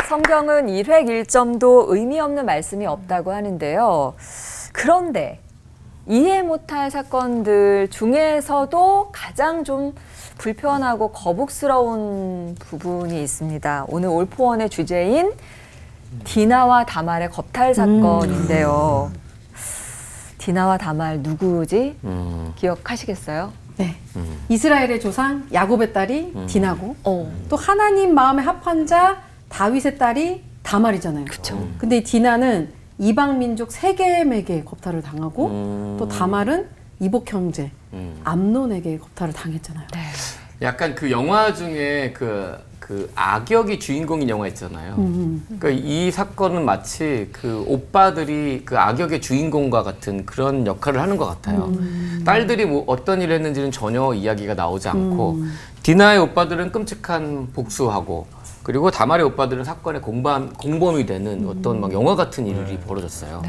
성경은 일획일점도 의미 없는 말씀이 없다고 하는데요. 그런데 이해 못할 사건들 중에서도 가장 좀 불편하고 거북스러운 부분이 있습니다. 오늘 올포원의 주제인 디나와 다말의 겁탈 사건인데요. 디나와 다말 누구지? 기억하시겠어요? 네. 이스라엘의 조상 야곱의 딸이 디나고 또 하나님 마음에 합한 자 다윗의 딸이 다말이잖아요. 그쵸. 근데 이 디나는 이방 민족 세겜에게 겁탈을 당하고 또 다말은 이복 형제 암논에게 겁탈을 당했잖아요. 네. 약간 그 영화 중에 그 악역이 주인공인 영화 있잖아요. 그러니까 이 사건은 마치 그 오빠들이 그 악역의 주인공과 같은 그런 역할을 하는 것 같아요. 딸들이 뭐 어떤 일을 했는지는 전혀 이야기가 나오지 않고 디나의 오빠들은 끔찍한 복수하고 그리고 다말의 오빠들은 사건의 공범이 되는 어떤 막 영화 같은 일이 벌어졌어요.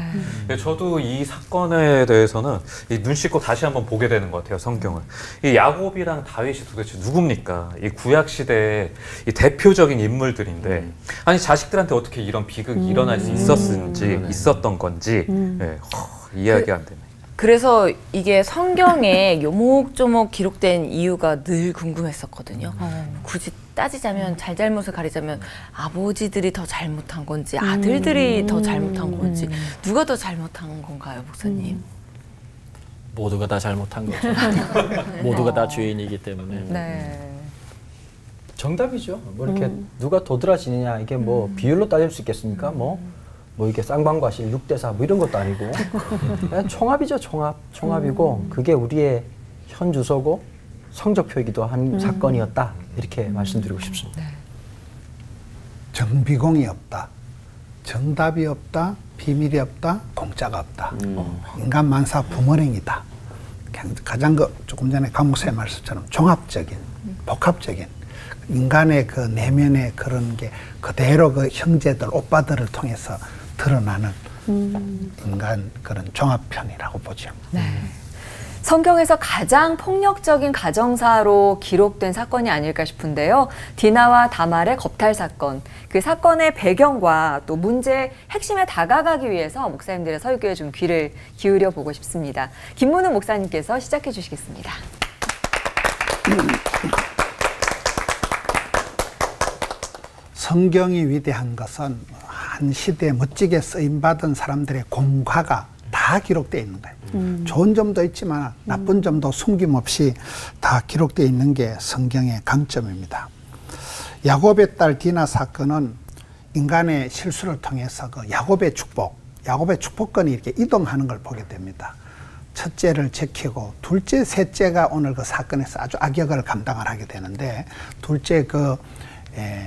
네, 저도 이 사건에 대해서는 눈 씻고 다시 한번 보게 되는 것 같아요, 성경을. 이 야곱이랑 다윗이 도대체 누굽니까? 이 구약 시대의 이 대표적인 인물들인데, 아니 자식들한테 어떻게 이런 비극이 일어날 수 있었는지, 있었던 건지 네, 이해하기 안 되네. 그래서 이게 성경에 요목조목 기록된 이유가 늘 궁금했었거든요. 굳이 따지자면 잘잘못을 가리자면 아버지들이 더 잘못한 건지 아들들이 더 잘못한 건지 누가 더 잘못한 건가요, 목사님? 모두가 다 잘못한 거죠. 모두가 다 죄인이기 때문에. 네. 정답이죠. 뭐 이렇게 누가 도드라지느냐 이게 뭐 비율로 따질 수 있겠습니까? 뭐 이게 쌍방과실 6대4 뭐 이런 것도 아니고 그냥 총합이죠. 총합이고 그게 우리의 현 주소고 성적표이기도 한 사건이었다 이렇게 말씀드리고 싶습니다. 네. 정비공이 없다, 정답이 없다, 비밀이 없다, 공짜가 없다. 인간 만사 부모랭이다. 가장 조금 전에 강 목사의 말씀처럼 종합적인, 복합적인 인간의 그 내면의 그런 게 그대로 그 형제들, 오빠들을 통해서 드러나는 인간 그런 종합편이라고 보죠. 네. 성경에서 가장 폭력적인 가정사로 기록된 사건이 아닐까 싶은데요. 디나와 다말의 겁탈 사건. 그 사건의 배경과 또 문제의 핵심에 다가가기 위해서 목사님들의 설교에 좀 귀를 기울여 보고 싶습니다. 김문우 목사님께서 시작해 주시겠습니다. 성경이 위대한 것은 한 시대에 멋지게 쓰임받은 사람들의 공과가 다 기록되어 있는 거예요. 좋은 점도 있지만 나쁜 점도 숨김없이 다 기록되어 있는 게 성경의 강점입니다. 야곱의 딸 디나 사건은 인간의 실수를 통해서 그 야곱의 축복권이 이렇게 이동하는 걸 보게 됩니다. 첫째를 지키고 둘째, 셋째가 오늘 그 사건에서 아주 악역을 감당을 하게 되는데 둘째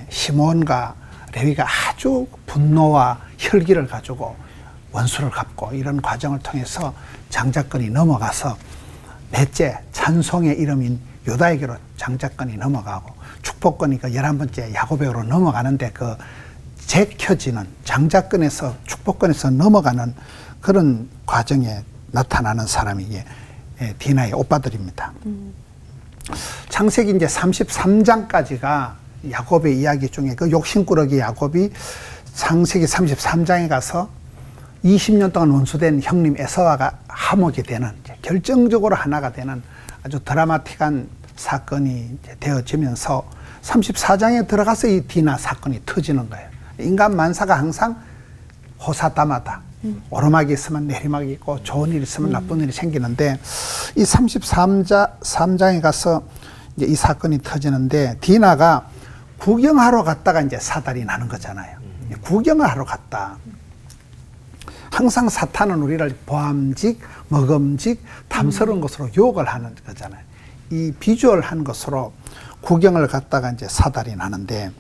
시몬과 레위가 아주 분노와 혈기를 가지고 원수를 갚고 이런 과정을 통해서 장자권이 넘어가서 넷째 찬송의 이름인 유다에게로 장자권이 넘어가고 축복권이 그 11번째 야곱에게로 넘어가는데 그 제켜지는 장자권에서 축복권에서 넘어가는 그런 과정에 나타나는 사람이 디나의 오빠들입니다. 창세기 이제 33장까지가 야곱의 이야기 중에 그 욕심꾸러기 야곱이 창세기 33장에 가서 20년 동안 원수된 형님 에서와가 화목이 되는 결정적으로 하나가 되는 아주 드라마틱한 사건이 되어지면서 34장에 들어가서 이 디나 사건이 터지는 거예요. 인간 만사가 항상 호사다마다 오르막이 있으면 내리막이 있고 좋은 일이 있으면 나쁜 일이 생기는데 이 33장에 가서 이제 이 사건이 터지는데 디나가 구경하러 갔다가 이제 사달이 나는 거잖아요. 구경을 하러 갔다. 항상 사탄은 우리를 보암직, 먹음직, 탐스러운 것으로 유혹을 하는 거잖아요. 이 비주얼한 것으로 구경을 갔다가 이제 사달이 나는데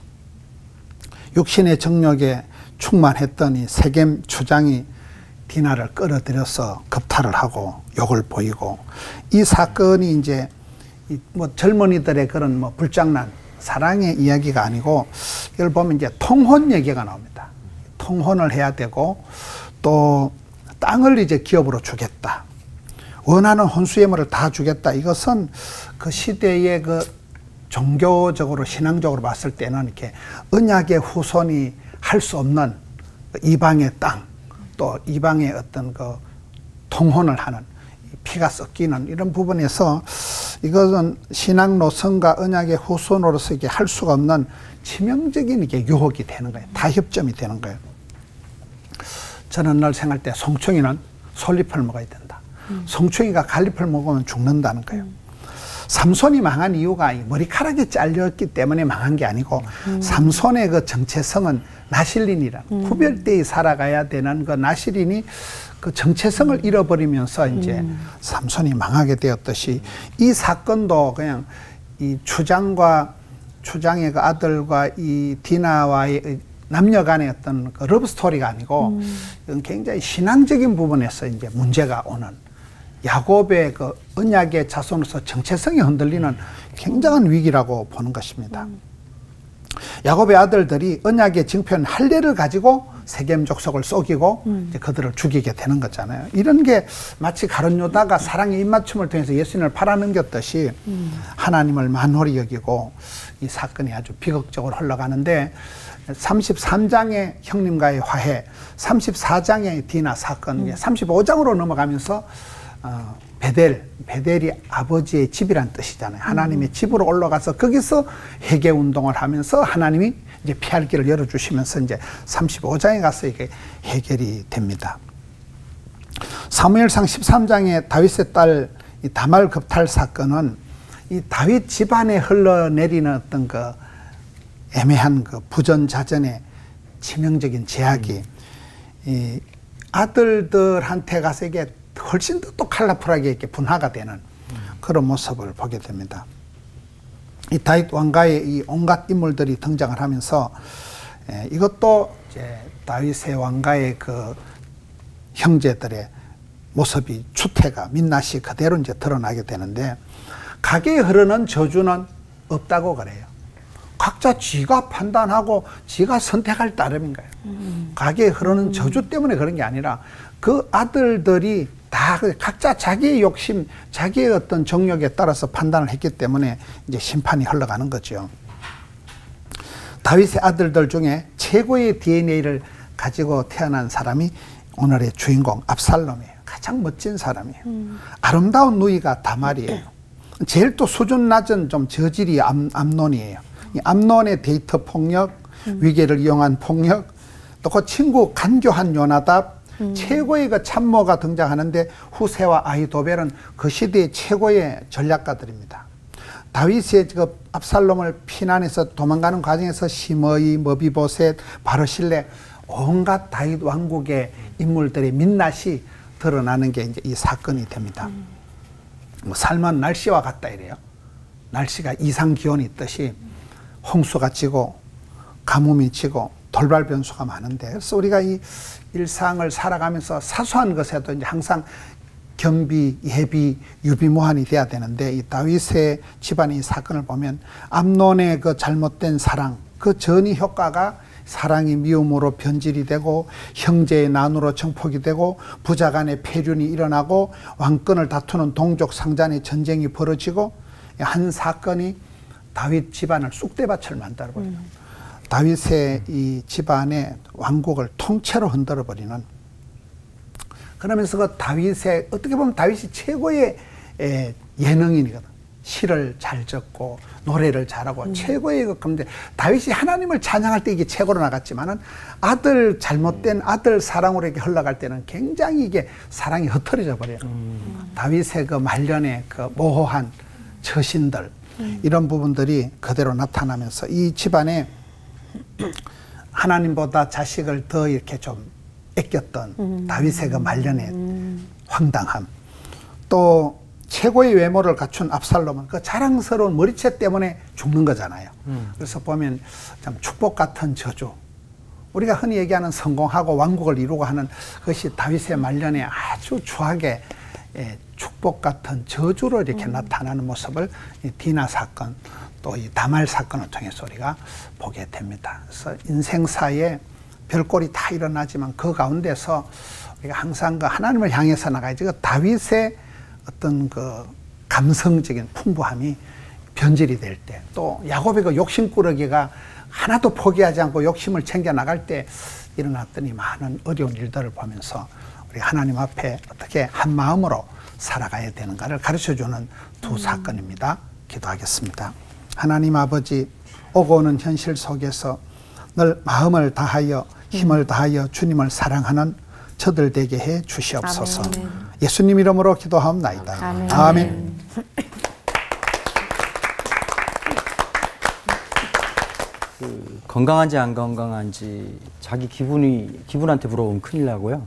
육신의 정욕에 충만했던 이 세겜 추장이 디나를 끌어들여서 겁탈을 하고 욕을 보이고 이 사건이 이제 뭐 젊은이들의 그런 뭐 불장난 사랑의 이야기가 아니고 이걸 보면 이제 통혼 얘기가 나옵니다. 통혼을 해야 되고 또 땅을 이제 기업으로 주겠다. 원하는 혼수예물을 다 주겠다. 이것은 그 시대의 그 종교적으로 신앙적으로 봤을 때는 이렇게 언약의 후손이 할 수 없는 이방의 땅, 또 이방의 어떤 그 통혼을 하는 피가 섞이는 이런 부분에서 이것은 신앙 노선과 언약의 후손으로서 이게 할 수가 없는 치명적인 이게 유혹이 되는 거예요. 다협점이 되는 거예요. 저는 늘 생각할 때 송충이는 솔잎을 먹어야 된다. 송충이가 갈잎을 먹으면 죽는다는 거예요. 삼손이 망한 이유가 머리카락이 잘렸기 때문에 망한 게 아니고 삼손의 그 정체성은 나실린이라 구별되이 살아가야 되는 그 나실린이 그 정체성을 잃어버리면서 이제 삼손이 망하게 되었듯이 이 사건도 그냥 이 추장의 그 아들과 이 디나와의 남녀 간의 어떤 그 러브 스토리가 아니고 이건 굉장히 신앙적인 부분에서 이제 문제가 오는 야곱의 그 언약의 자손으로서 정체성이 흔들리는 굉장한 위기라고 보는 것입니다. 야곱의 아들들이 언약의 징표인 할례를 가지고 세겜 족속을 속이고 이제 그들을 죽이게 되는 거잖아요. 이런 게 마치 가룟 유다가 사랑의 입맞춤을 통해서 예수님을 팔아넘겼듯이 하나님을 만홀히 여기고 이 사건이 아주 비극적으로 흘러가는데 33장의 형님과의 화해, 34장의 디나 사건, 35장으로 넘어가면서 베델이 아버지의 집이란 뜻이잖아요. 하나님의 집으로 올라가서 거기서 회개 운동을 하면서 하나님이 이제 피할 길을 열어주시면서 이제 35장에 가서 이게 해결이 됩니다. 사무엘상 13장의 다윗의 딸 이 다말 겁탈 사건은 이 다윗 집안에 흘러내리는 어떤 그 애매한 그 부전자전의 치명적인 제약이 이 아들들한테 가서 이게 훨씬 더 또 컬러풀하게 이렇게 분화가 되는 그런 모습을 보게 됩니다. 이 다윗 왕가의 이 온갖 인물들이 등장을 하면서 이것도 이제 다윗의 왕가의 그 형제들의 모습이 추태가 민낯이 그대로 이제 드러나게 되는데 가게에 흐르는 저주는 없다고 그래요. 각자 지가 판단하고 지가 선택할 따름인 거예요. 가게에 흐르는 저주 때문에 그런 게 아니라 그 아들들이 다 각자 자기의 욕심, 자기의 어떤 정욕에 따라서 판단을 했기 때문에 이제 심판이 흘러가는 거죠. 다윗의 아들들 중에 최고의 DNA를 가지고 태어난 사람이 오늘의 주인공 압살롬이에요. 가장 멋진 사람이에요. 아름다운 누이가 다말이에요. 제일 또 수준 낮은 좀 저질이 암논이에요. 이 암논의 데이터 폭력, 위계를 이용한 폭력, 또 그 친구 간교한 요나답, 최고의 그 참모가 등장하는데 후세와 아히도벨은 그 시대의 최고의 전략가들입니다. 다윗의 그 압살롬을 피난해서 도망가는 과정에서 시므이, 머비보셋, 바르실레 온갖 다윗 왕국의 인물들의 민낯이 드러나는 게 이제 이 사건이 됩니다. 뭐 삶은 날씨와 같다 이래요. 날씨가 이상 기온이 있듯이 홍수가 치고 가뭄이 치고 돌발 변수가 많은데 그래서 우리가 이 일상을 살아가면서 사소한 것에도 이제 항상 겸비, 예비, 유비무환이 돼야 되는데 이 다윗의 집안의 이 사건을 보면 암논의 그 잘못된 사랑, 그 전이 효과가 사랑이 미움으로 변질이 되고 형제의 난으로 정폭이 되고 부자 간의 폐륜이 일어나고 왕권을 다투는 동족 상잔의 전쟁이 벌어지고 한 사건이 다윗 집안을 쑥대밭을 만들어버려요. 다윗의 이 집안의 왕국을 통째로 흔들어버리는 그러면서 그 다윗의 어떻게 보면 다윗이 최고의 예능인이거든. 시를 잘 적고 노래를 잘하고 최고의 그런데 다윗이 하나님을 찬양할 때 이게 최고로 나갔지만은 아들 잘못된 아들 사랑으로 이렇게 흘러갈 때는 굉장히 이게 사랑이 흩어져 버려요. 다윗의 그 말년의 그 모호한 처신들 이런 부분들이 그대로 나타나면서 이 집안에 하나님보다 자식을 더 이렇게 좀 아꼈던 다윗의 그 말년의 황당함 또 최고의 외모를 갖춘 압살롬은 그 자랑스러운 머리채 때문에 죽는 거잖아요. 그래서 보면 참 축복 같은 저주 우리가 흔히 얘기하는 성공하고 왕국을 이루고 하는 그것이 다윗의 말년에 아주 추하게 축복 같은 저주로 이렇게 나타나는 모습을 이 디나 사건 또 이 다말 사건을 통해서 우리가 보게 됩니다. 그래서 인생사에 별꼴이 다 일어나지만 그 가운데서 우리가 항상 그 하나님을 향해서 나가야지 그 다윗의 어떤 그 감성적인 풍부함이 변질이 될 때, 또 야곱의 그 욕심꾸러기가 하나도 포기하지 않고 욕심을 챙겨 나갈 때 일어났더니 많은 어려운 일들을 보면서 우리 하나님 앞에 어떻게 한 마음으로 살아가야 되는가를 가르쳐주는 두 사건입니다. 기도하겠습니다. 하나님 아버지, 오고 오는 현실 속에서 늘 마음을 다하여 힘을 다하여 주님을 사랑하는 저들 되게 해 주시옵소서. 아멘. 예수님 이름으로 기도하옵나이다. 아멘. 아멘. 건강한지 안 건강한지 자기 기분한테 물어보면 큰일 나고요.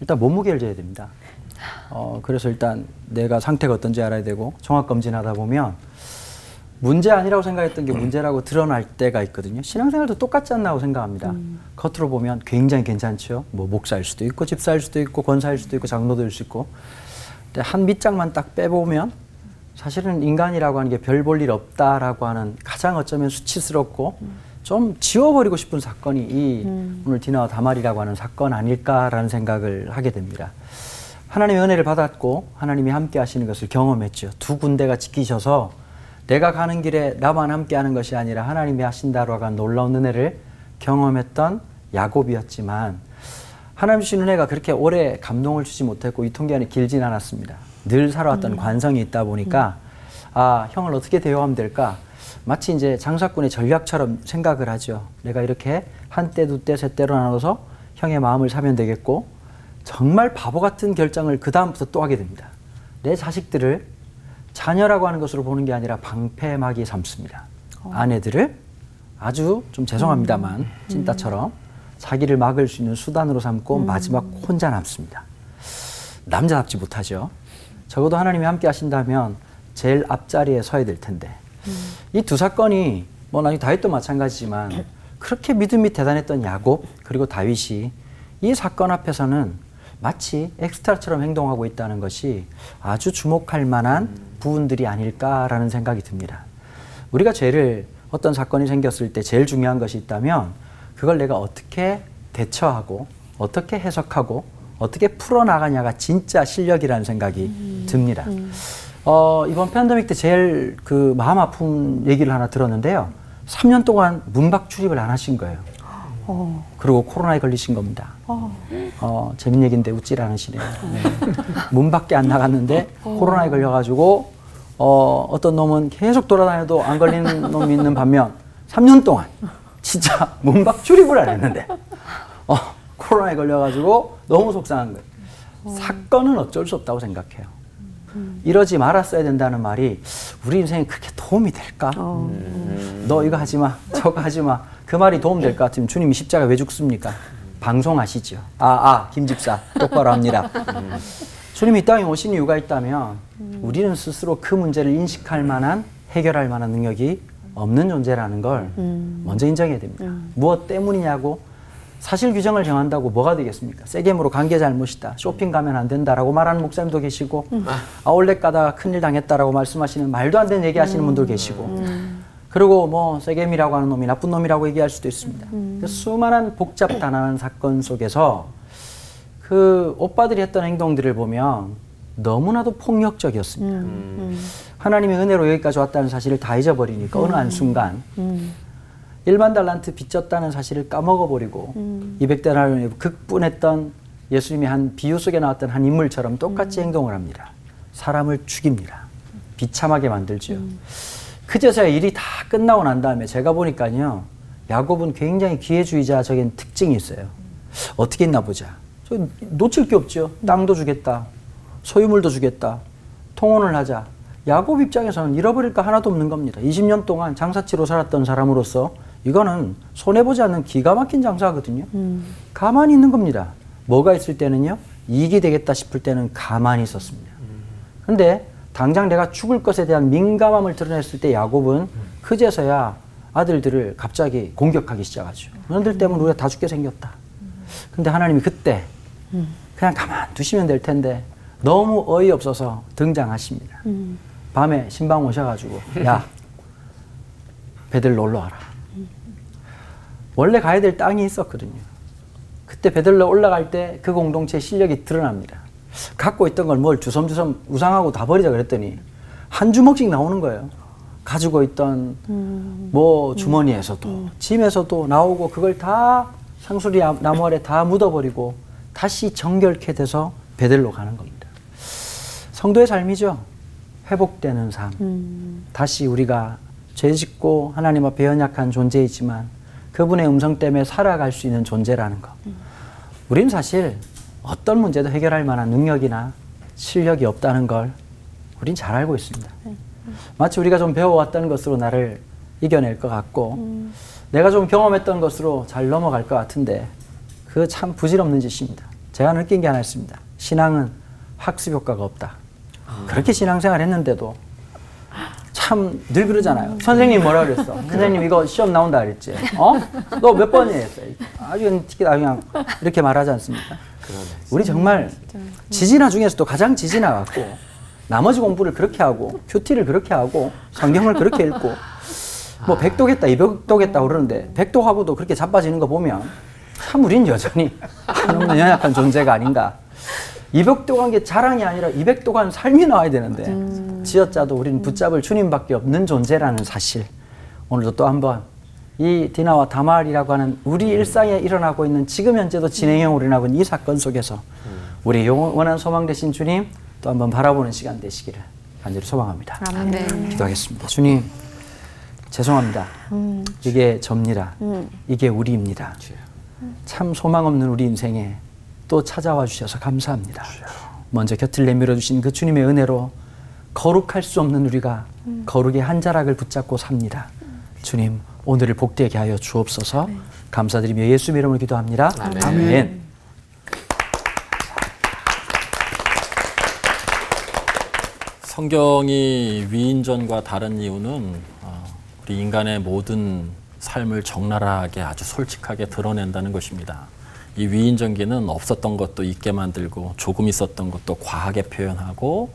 일단 몸무게를 재야 됩니다. 그래서 일단 내가 상태가 어떤지 알아야 되고, 종합검진하다 보면 문제 아니라고 생각했던 게 문제라고 드러날 때가 있거든요. 신앙생활도 똑같지 않나고 생각합니다. 겉으로 보면 굉장히 괜찮죠. 뭐 목사일 수도 있고 집사일 수도 있고 권사일 수도 있고 장로될 수 있고. 근데 한 밑장만 딱 빼보면 사실은 인간이라고 하는 게 별 볼 일 없다라고 하는 가장 어쩌면 수치스럽고 좀 지워버리고 싶은 사건이 이 오늘 디나와 다말이라고 하는 사건 아닐까라는 생각을 하게 됩니다. 하나님의 은혜를 받았고 하나님이 함께 하시는 것을 경험했죠. 두 군데가 지키셔서 내가 가는 길에 나만 함께 하는 것이 아니라 하나님이 하신다라고 하는 놀라운 은혜를 경험했던 야곱이었지만, 하나님 주신 은혜가 그렇게 오래 감동을 주지 못했고 유통기한이 길진 않았습니다. 늘 살아왔던 관성이 있다 보니까 아, 형을 어떻게 대우하면 될까? 마치 이제 장사꾼의 전략처럼 생각을 하죠. 내가 이렇게 한 때, 두 때, 세 때로 나눠서 형의 마음을 사면 되겠고, 정말 바보 같은 결정을 그 다음부터 또 하게 됩니다. 내 자식들을 자녀라고 하는 것으로 보는 게 아니라 방패막이 삼습니다. 아내들을 아주 좀 죄송합니다만 찐따처럼 자기를 막을 수 있는 수단으로 삼고 마지막 혼자 남습니다. 남자답지 못하죠. 적어도 하나님이 함께 하신다면 제일 앞자리에 서야 될 텐데, 이 두 사건이 뭐 나중에 다윗도 마찬가지지만 그렇게 믿음이 대단했던 야곱 그리고 다윗이 이 사건 앞에서는 마치 엑스트라처럼 행동하고 있다는 것이 아주 주목할 만한 부분들이 아닐까라는 생각이 듭니다. 우리가 죄를, 어떤 사건이 생겼을 때 제일 중요한 것이 있다면 그걸 내가 어떻게 대처하고 어떻게 해석하고 어떻게 풀어나가냐가 진짜 실력이라는 생각이 듭니다. 이번 팬데믹 때 제일 그 마음 아픈 얘기를 하나 들었는데요. 3년 동안 문박 출입을 안 하신 거예요. 그리고 코로나에 걸리신 겁니다. 재밌는 얘기인데 웃질 않으시네요. 네. 문 밖에 안 나갔는데 코로나에 걸려가지고 어떤 놈은 계속 돌아다녀도 안 걸리는 놈이 있는 반면 3년 동안 진짜 문 밖 출입을 안 했는데 코로나에 걸려가지고 너무 속상한 거예요. 사건은 어쩔 수 없다고 생각해요. 이러지 말았어야 된다는 말이 우리 인생에 그렇게 도움이 될까? 너 이거 하지 마, 저거 하지 마. 그 말이 도움 될 것 같으면 주님이 십자가 왜 죽습니까? 방송하시죠. 김 집사 똑바로 합니다. 주님이 이 땅에 오신 이유가 있다면 우리는 스스로 그 문제를 인식할 만한, 해결할 만한 능력이 없는 존재라는 걸 먼저 인정해야 됩니다. 무엇 때문이냐고 사실 규정을 정한다고 뭐가 되겠습니까? 세겜으로 간 게 잘못이다. 쇼핑 가면 안 된다라고 말하는 목사님도 계시고 아울렛 가다가 큰일 당했다라고 말씀하시는 말도 안 되는 얘기 하시는 분도 계시고 그리고 뭐 세겜이라고 하는 놈이 나쁜 놈이라고 얘기할 수도 있습니다. 수많은 복잡단안한 사건 속에서 그 오빠들이 했던 행동들을 보면 너무나도 폭력적이었습니다. 하나님의 은혜로 여기까지 왔다는 사실을 다 잊어버리니까 어느 한순간 1만 달란트 빚졌다는 사실을 까먹어버리고 200데나리온에 극분했던 예수님이 한 비유 속에 나왔던 한 인물처럼 똑같이 행동을 합니다. 사람을 죽입니다. 비참하게 만들죠. 그제서야 일이 다 끝나고 난 다음에 제가 보니까요, 야곱은 굉장히 기회주의자적인 특징이 있어요. 어떻게 했나 보자. 저 놓칠 게 없죠. 땅도 주겠다. 소유물도 주겠다. 통혼을 하자. 야곱 입장에서는 잃어버릴 거 하나도 없는 겁니다. 20년 동안 장사치로 살았던 사람으로서 이거는 손해보지 않는 기가 막힌 장사거든요. 가만히 있는 겁니다. 뭐가 있을 때는요, 이익이 되겠다 싶을 때는 가만히 있었습니다. 그런데 당장 내가 죽을 것에 대한 민감함을 드러냈을 때 야곱은 그제서야 아들들을 갑자기 공격하기 시작하죠. 너희들 때문에 우리가 다 죽게 생겼다. 근데 하나님이 그때 그냥 가만 두시면 될 텐데 너무 어이없어서 등장하십니다. 밤에 신방 오셔가지고 야, 베들 놀러 와라. 원래 가야 될 땅이 있었거든요. 그때 베들로 올라갈 때 그 공동체의 실력이 드러납니다. 갖고 있던 걸 뭘 주섬주섬 우상하고 다 버리자 그랬더니 한 주먹씩 나오는 거예요. 가지고 있던 뭐 주머니에서도 짐에서도 나오고 그걸 다 상수리 나무 아래 다 묻어버리고 다시 정결케 돼서 베들로 가는 겁니다. 성도의 삶이죠. 회복되는 삶. 다시 우리가 죄 짓고 하나님 앞에 연약한 존재이지만 그분의 음성 때문에 살아갈 수 있는 존재라는 것. 우린 사실 어떤 문제도 해결할 만한 능력이나 실력이 없다는 걸 우린 잘 알고 있습니다. 마치 우리가 좀 배워왔던 것으로 나를 이겨낼 것 같고 내가 좀 경험했던 것으로 잘 넘어갈 것 같은데 그거 참 부질없는 짓입니다. 제가 느낀 게 하나 있습니다. 신앙은 학습 효과가 없다. 그렇게 신앙생활 했는데도 참 늘 그러잖아요. 선생님 뭐라 그랬어? 선생님 이거 시험 나온다 그랬지? 너 몇 번이나 했어? 아주 그냥 이렇게 말하지 않습니까? 우리 정말 지지나 중에서도 가장 지지나 같고 나머지 공부를 그렇게 하고 큐티를 그렇게 하고 성경을 그렇게 읽고 뭐 100독했다 200독했다 그러는데 100독하고도 그렇게 자빠지는 거 보면 참 우린 여전히 한없는 연약한 존재가 아닌가. 200독한 게 자랑이 아니라 200독한 삶이 나와야 되는데 지어짜도 우리는 붙잡을 주님밖에 없는 존재라는 사실. 오늘도 또 한번 이 디나와 다말이라고 하는 우리 일상에 일어나고 있는 지금 현재도 진행형으로 일어나고 있는 이 사건 속에서 우리 영원한 소망 되신 주님 또 한번 바라보는 시간 되시기를 간절히 소망합니다. 아멘. 기도하겠습니다. 주님 죄송합니다. 이게 접니다. 이게 우리입니다. 참 소망 없는 우리 인생에 또 찾아와 주셔서 감사합니다. 먼저 곁을 내밀어 주신 그 주님의 은혜로 거룩할 수 없는 우리가 거룩의 한 자락을 붙잡고 삽니다. 주님 오늘을 복되게 하여 주옵소서. 감사드리며 예수 이름으로 기도합니다. 아멘. 성경이 위인전과 다른 이유는 우리 인간의 모든 삶을 적나라하게 아주 솔직하게 드러낸다는 것입니다. 이 위인전기는 없었던 것도 있게 만들고 조금 있었던 것도 과하게 표현하고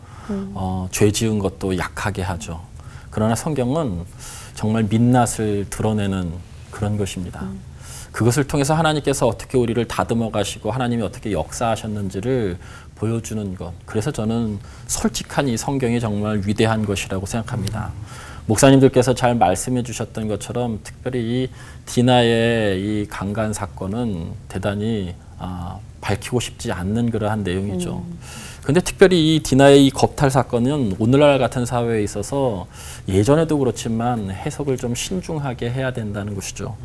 죄 지은 것도 약하게 하죠. 그러나 성경은 정말 민낯을 드러내는 그런 것입니다. 그것을 통해서 하나님께서 어떻게 우리를 다듬어 가시고 하나님이 어떻게 역사하셨는지를 보여주는 것. 그래서 저는 솔직한 이 성경이 정말 위대한 것이라고 생각합니다. 목사님들께서 잘 말씀해 주셨던 것처럼 특별히 이 디나의 이 강간 사건은 대단히 밝히고 싶지 않는 그러한 내용이죠. 근데 특별히 이 디나의 이 겁탈 사건은 오늘날 같은 사회에 있어서 예전에도 그렇지만 해석을 좀 신중하게 해야 된다는 것이죠.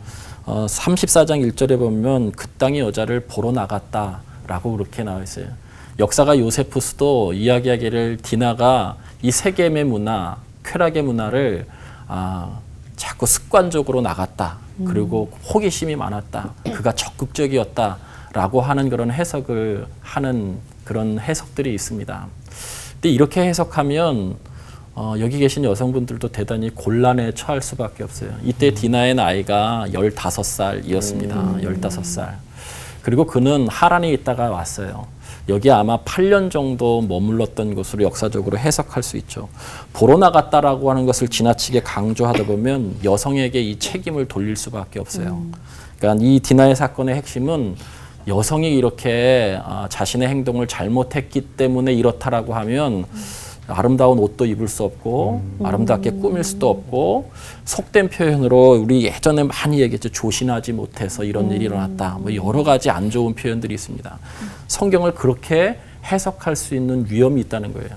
34장 1절에 보면 그 땅의 여자를 보러 나갔다라고 그렇게 나와 있어요. 역사가 요세푸스도 이야기하기를 디나가 이 세겜의 문화, 쾌락의 문화를 자꾸 습관적으로 나갔다. 그리고 호기심이 많았다. 그가 적극적이었다라고 하는 그런 해석을 하는 그런 해석들이 있습니다. 근데 이렇게 해석하면 여기 계신 여성분들도 대단히 곤란에 처할 수밖에 없어요. 이때 디나의 나이가 15살이었습니다. 15살. 그리고 그는 하란에 있다가 왔어요. 여기 아마 8년 정도 머물렀던 것으로 역사적으로 해석할 수 있죠. 보러 나갔다라고 하는 것을 지나치게 강조하다 보면 여성에게 이 책임을 돌릴 수밖에 없어요. 그러니까 이 디나의 사건의 핵심은 여성이 이렇게 자신의 행동을 잘못했기 때문에 이렇다라고 하면 아름다운 옷도 입을 수 없고 아름답게 꾸밀 수도 없고 속된 표현으로 우리 예전에 많이 얘기했죠. 조신하지 못해서 이런 일이 일어났다. 뭐 여러 가지 안 좋은 표현들이 있습니다. 성경을 그렇게 해석할 수 있는 위험이 있다는 거예요.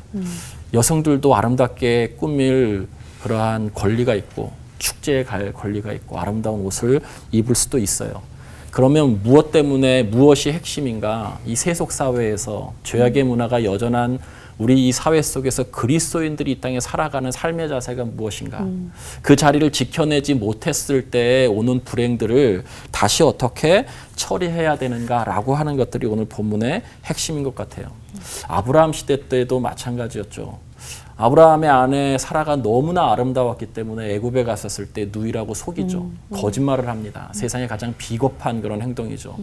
여성들도 아름답게 꾸밀 그러한 권리가 있고 축제에 갈 권리가 있고 아름다운 옷을 입을 수도 있어요. 그러면 무엇 때문에 무엇이 핵심인가? 이 세속 사회에서 죄악의 문화가 여전한 우리 이 사회 속에서 그리스도인들이 이 땅에 살아가는 삶의 자세가 무엇인가? 그 자리를 지켜내지 못했을 때 오는 불행들을 다시 어떻게 처리해야 되는가라고 하는 것들이 오늘 본문의 핵심인 것 같아요. 아브라함 시대 때도 마찬가지였죠. 아브라함의 아내 사라가 너무나 아름다웠기 때문에 애굽에 갔었을 때 누이라고 속이죠. 거짓말을 합니다. 세상에 가장 비겁한 그런 행동이죠.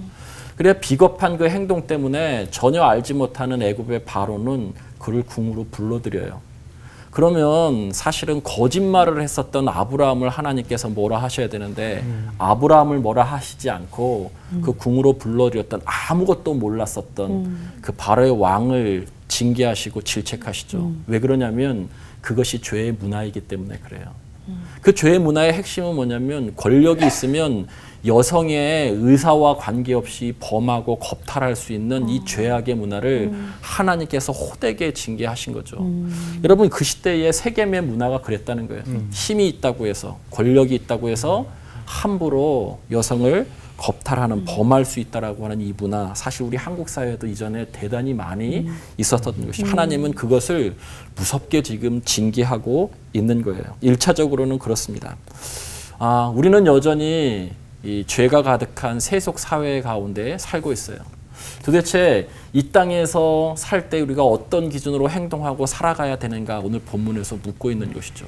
그래 비겁한 그 행동 때문에 전혀 알지 못하는 애굽의 바로는 그를 궁으로 불러들여요. 그러면 사실은 거짓말을 했었던 아브라함을 하나님께서 뭐라 하셔야 되는데 아브라함을 뭐라 하시지 않고 그 궁으로 불러들였던 아무것도 몰랐었던 그 바로의 왕을 징계하시고 질책하시죠. 왜 그러냐면 그것이 죄의 문화이기 때문에 그래요. 그 죄의 문화의 핵심은 뭐냐면 권력이 있으면 여성의 의사와 관계없이 범하고 겁탈할 수 있는 이 죄악의 문화를 하나님께서 호되게 징계하신 거죠. 여러분 그 시대의 세겜의 문화가 그랬다는 거예요. 힘이 있다고 해서 권력이 있다고 해서 함부로 여성을 겁탈하는 범할 수 있다라고 하는 이 문화 사실 우리 한국 사회에도 이전에 대단히 많이 있었던 것이죠. 하나님은 그것을 무섭게 지금 징계하고 있는 거예요. 1차적으로는 그렇습니다. 우리는 여전히 이 죄가 가득한 세속 사회 가운데 살고 있어요. 도대체 이 땅에서 살 때 우리가 어떤 기준으로 행동하고 살아가야 되는가 오늘 본문에서 묻고 있는 것이죠.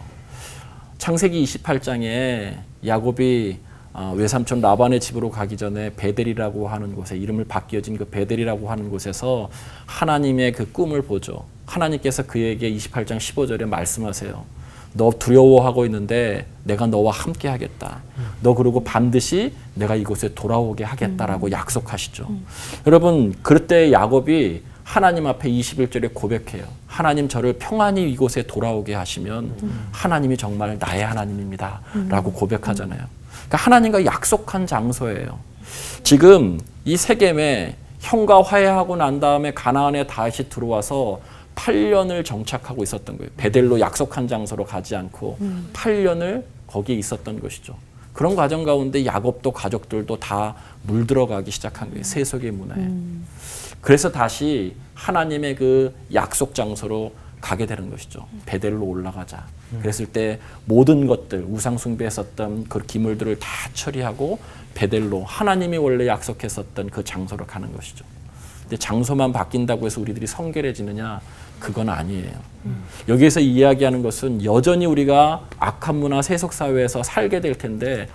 창세기 28장에 야곱이 외삼촌 라반의 집으로 가기 전에 베델이라고 하는 곳에 이름을 바뀌어진 그 베델이라고 하는 곳에서 하나님의 그 꿈을 보죠. 하나님께서 그에게 28장 15절에 말씀하세요. 너 두려워하고 있는데 내가 너와 함께 하겠다. 너 그리고 반드시 내가 이곳에 돌아오게 하겠다라고 약속하시죠. 여러분 그때 야곱이 하나님 앞에 21절에 고백해요. 하나님 저를 평안히 이곳에 돌아오게 하시면 하나님이 정말 나의 하나님입니다. 라고 고백하잖아요. 그러니까 하나님과 약속한 장소예요. 지금 이 세겜에 형과 화해하고 난 다음에 가나안에 다시 들어와서 8년을 정착하고 있었던 거예요. 베델로 약속한 장소로 가지 않고 8년을 거기에 있었던 것이죠. 그런 과정 가운데 야곱도 가족들도 다 물들어가기 시작한 거예요. 세속의 문화에. 그래서 다시 하나님의 그 약속 장소로 가게 되는 것이죠. 베델로 올라가자. 그랬을 때 모든 것들 우상 숭배했었던 그 기물들을 다 처리하고 베델로 하나님이 원래 약속했었던 그 장소로 가는 것이죠. 근데 장소만 바뀐다고 해서 우리들이 성결해지느냐? 그건 아니에요. 여기에서 이야기하는 것은 여전히 우리가 악한 문화 세속 사회에서 살게 될 텐데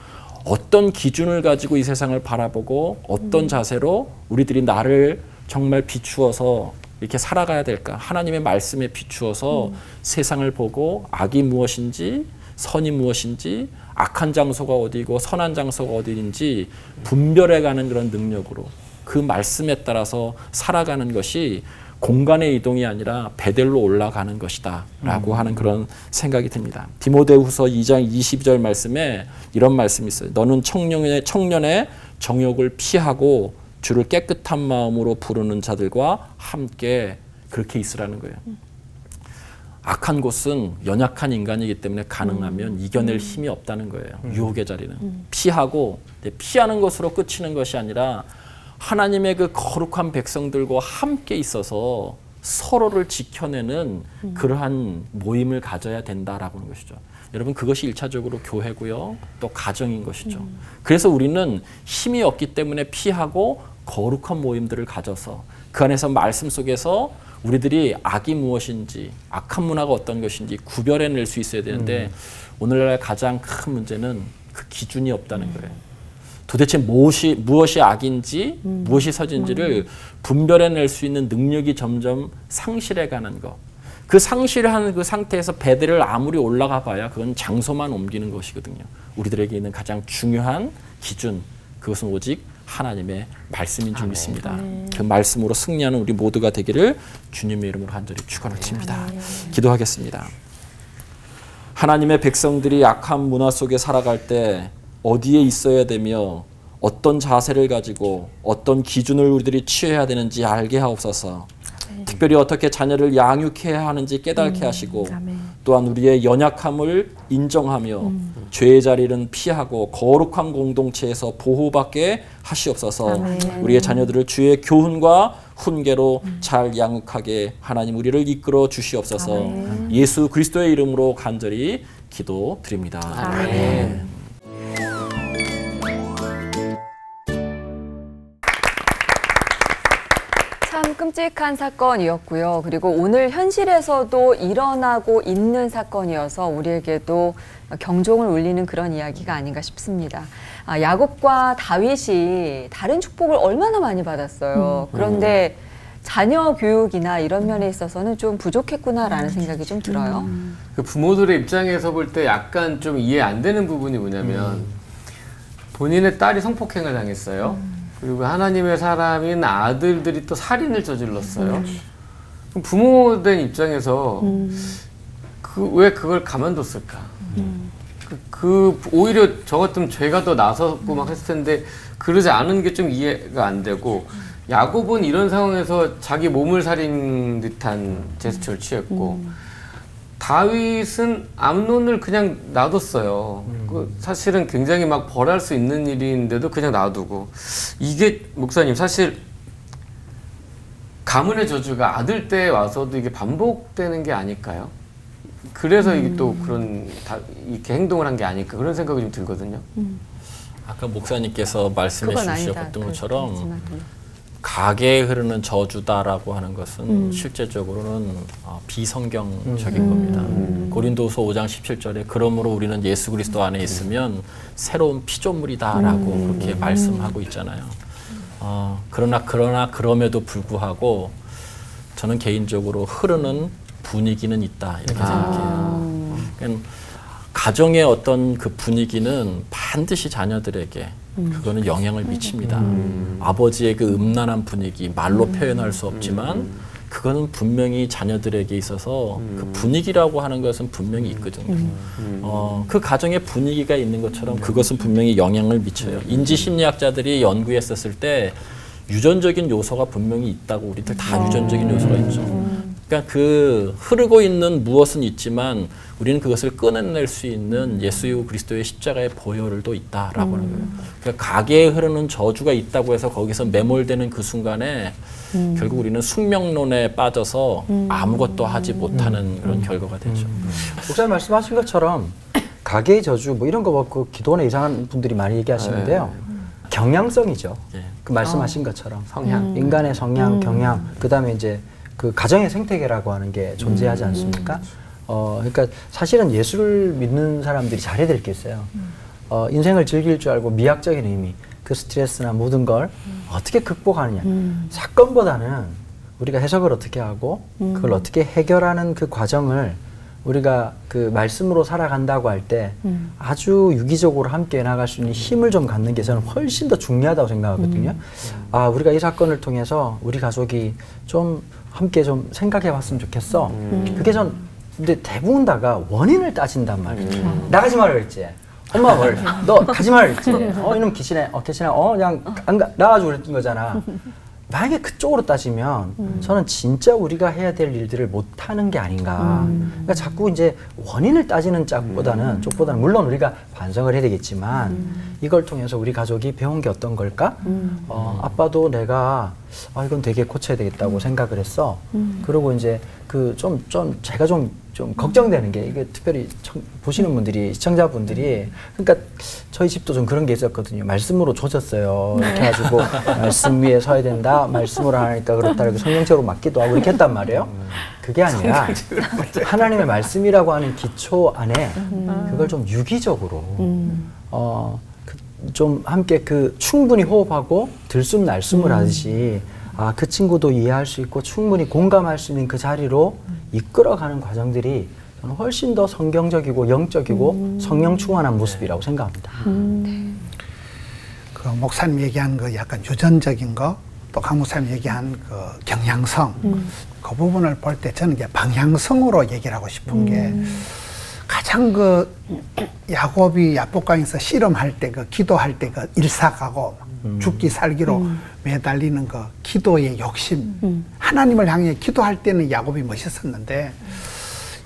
어떤 기준을 가지고 이 세상을 바라보고 어떤 자세로 우리들이 나를 정말 비추어서 이렇게 살아가야 될까? 하나님의 말씀에 비추어서 세상을 보고 악이 무엇인지 선이 무엇인지 악한 장소가 어디고 선한 장소가 어디인지 분별해가는 그런 능력으로 그 말씀에 따라서 살아가는 것이 공간의 이동이 아니라 베델로 올라가는 것이다 라고 하는 그런 생각이 듭니다. 디모데후서 2장 22절 말씀에 이런 말씀이 있어요. 너는 청년의 정욕을 피하고 주를 깨끗한 마음으로 부르는 자들과 함께 그렇게 있으라는 거예요. 악한 곳은 연약한 인간이기 때문에 가능하면 이겨낼 힘이 없다는 거예요. 유혹의 자리는. 피하고 피하는 것으로 끝이는 것이 아니라 하나님의 그 거룩한 백성들과 함께 있어서 서로를 지켜내는 그러한 모임을 가져야 된다라고 하는 것이죠. 여러분 그것이 1차적으로 교회고요. 또 가정인 것이죠. 그래서 우리는 힘이 없기 때문에 피하고 거룩한 모임들을 가져서 그 안에서 말씀 속에서 우리들이 악이 무엇인지 악한 문화가 어떤 것인지 구별해낼 수 있어야 되는데 오늘날 가장 큰 문제는 그 기준이 없다는 거예요. 도대체 무엇이 악인지 무엇이 선인지를 분별해낼 수 있는 능력이 점점 상실해가는 것. 그 상실하는 그 상태에서 베델을 아무리 올라가 봐야 그건 장소만 옮기는 것이거든요. 우리들에게 있는 가장 중요한 기준 그것은 오직 하나님의 말씀인 줄 믿습니다. 그 말씀으로 승리하는 우리 모두가 되기를 주님의 이름으로 간절히 축원합니다. 기도하겠습니다. 하나님의 백성들이 악한 문화 속에 살아갈 때 어디에 있어야 되며 어떤 자세를 가지고 어떤 기준을 우리들이 취해야 되는지 알게 하옵소서. 특별히 어떻게 자녀를 양육해야 하는지 깨닫게 하시고 또한 우리의 연약함을 인정하며 죄의 자리는 피하고 거룩한 공동체에서 보호받게 하시옵소서. 우리의 자녀들을 주의 교훈과 훈계로 잘 양육하게 하나님 우리를 이끌어 주시옵소서. 예수 그리스도의 이름으로 간절히 기도드립니다. 아멘. 참 끔찍한 사건이었고요. 그리고 오늘 현실에서도 일어나고 있는 사건이어서 우리에게도 경종을 울리는 그런 이야기가 아닌가 싶습니다. 야곱과 다윗이 다른 축복을 얼마나 많이 받았어요. 그런데 자녀 교육이나 이런 면에 있어서는 좀 부족했구나라는 생각이 좀 들어요. 그 부모들의 입장에서 볼 때 약간 좀 이해 안 되는 부분이 뭐냐면 본인의 딸이 성폭행을 당했어요. 그리고 하나님의 사람인 아들들이 또 살인을 저질렀어요. 그럼 부모된 입장에서 왜 그걸 가만뒀을까? 오히려 저 같으면 죄가 더 나섰고 막 했을 텐데 그러지 않은 게 좀 이해가 안 되고 야곱은 이런 상황에서 자기 몸을 살린 듯한 제스처를 취했고 다윗은 암논을 그냥 놔뒀어요. 사실은 굉장히 막 벌할 수 있는 일인데도 그냥 놔두고 이게 목사님 사실 가문의 저주가 아들 때 와서도 이게 반복되는 게 아닐까요? 그래서 이게 또 이렇게 행동을 한 게 아닐까 그런 생각이 좀 들거든요. 아까 목사님께서 말씀해 그건 주셨던 아니다. 것처럼 가계에 흐르는 저주다라고 하는 것은 실제적으로는 비성경적인 겁니다. 고린도서 5장 17절에 그러므로 우리는 예수 그리스도 안에 있으면 새로운 피조물이다라고 그렇게 말씀하고 있잖아요. 그럼에도 불구하고 저는 개인적으로 흐르는 분위기는 있다 이렇게 생각해요. 그러니까 가정의 어떤 그 분위기는 반드시 자녀들에게 그거는 영향을 미칩니다. 아버지의 그 음란한 분위기 말로 표현할 수 없지만 그거는 분명히 자녀들에게 있어서 그 분위기라고 하는 것은 분명히 있거든요. 그 가정의 분위기가 있는 것처럼 그것은 분명히 영향을 미쳐요. 인지심리학자들이 연구했었을 때 유전적인 요소가 분명히 있다고 우리들 다 유전적인 요소가 있죠. 그러니까 그 흐르고 있는 무엇은 있지만 우리는 그것을 끊어낼 수 있는 예수 그리스도의 십자가의 보혈도 있다라고 하는 거예요. 그러니까 가계에 흐르는 저주가 있다고 해서 거기서 매몰되는 그 순간에 결국 우리는 숙명론에 빠져서 아무것도 하지 못하는 그런 결과가 되죠. 목사님 말씀하신 것처럼 가계의 저주 뭐 이런 거 갖고 기도원에 이상한 분들이 많이 얘기하시는데요. 경향성이죠. 그 말씀하신 것처럼 성향. 인간의 성향, 경향, 그다음에 이제 그 가정의 생태계라고 하는 게 존재하지 않습니까? 그러니까 사실은 예수를 믿는 사람들이 잘해야 될 게 있어요. 인생을 즐길 줄 알고 미학적인 의미, 그 스트레스나 모든 걸 어떻게 극복하느냐. 사건보다는 우리가 해석을 어떻게 하고 그걸 어떻게 해결하는 그 과정을 우리가 그 말씀으로 살아간다고 할 때 아주 유기적으로 함께 나갈 수 있는 힘을 좀 갖는 게 저는 훨씬 더 중요하다고 생각하거든요. 우리가 이 사건을 통해서 우리 가족이 좀 함께 좀 생각해 봤으면 좋겠어. 그게 근데 대부분 다가 원인을 따진단 말이에요. 나가지 말라 그랬지. 엄마 너 가지 말라 그랬지. 이놈 귀신해. 그냥 나가지고 그랬던 거잖아. 만약에 그쪽으로 따지면 저는 진짜 우리가 해야 될 일들을 못하는 게 아닌가. 그러니까 자꾸 이제 원인을 따지는 쪽보다는 물론 우리가 반성을 해야 되겠지만 이걸 통해서 우리 가족이 배운 게 어떤 걸까? 아빠도 내가 이건 되게 고쳐야 되겠다고 생각을 했어. 그리고 이제 제가 좀 걱정되는 게 이게 특별히 보시는 분들이 시청자분들이 그러니까 저희 집도 좀 그런 게 있었거든요. 말씀으로 조졌어요. 이렇게 해가지고 말씀 위에 서야 된다. 말씀으로 하니까 그렇다. 이렇게 성경책으로 맞기도 하고 이렇게 했단 말이에요. 그게 아니라 하나님의 말씀이라고 하는 기초 안에 그걸 좀 유기적으로 좀 함께 충분히 호흡하고 들숨 날숨을 하듯이 그 친구도 이해할 수 있고 충분히 공감할 수 있는 그 자리로 이끌어가는 과정들이 저는 훨씬 더 성경적이고 영적이고 성령 충만한 모습이라고 생각합니다. 그 목사님 얘기한 그 약간 유전적인 거, 또 강 목사님 얘기한 그 경향성, 그 부분을 볼 때 저는 이게 방향성으로 얘기를 하고 싶은 게 가장 야곱이 야복강에서 씨름할 때 기도할 때 일사가고 죽기 살기로 매달리는 기도의 욕심, 하나님을 향해 기도할 때는 야곱이 멋있었는데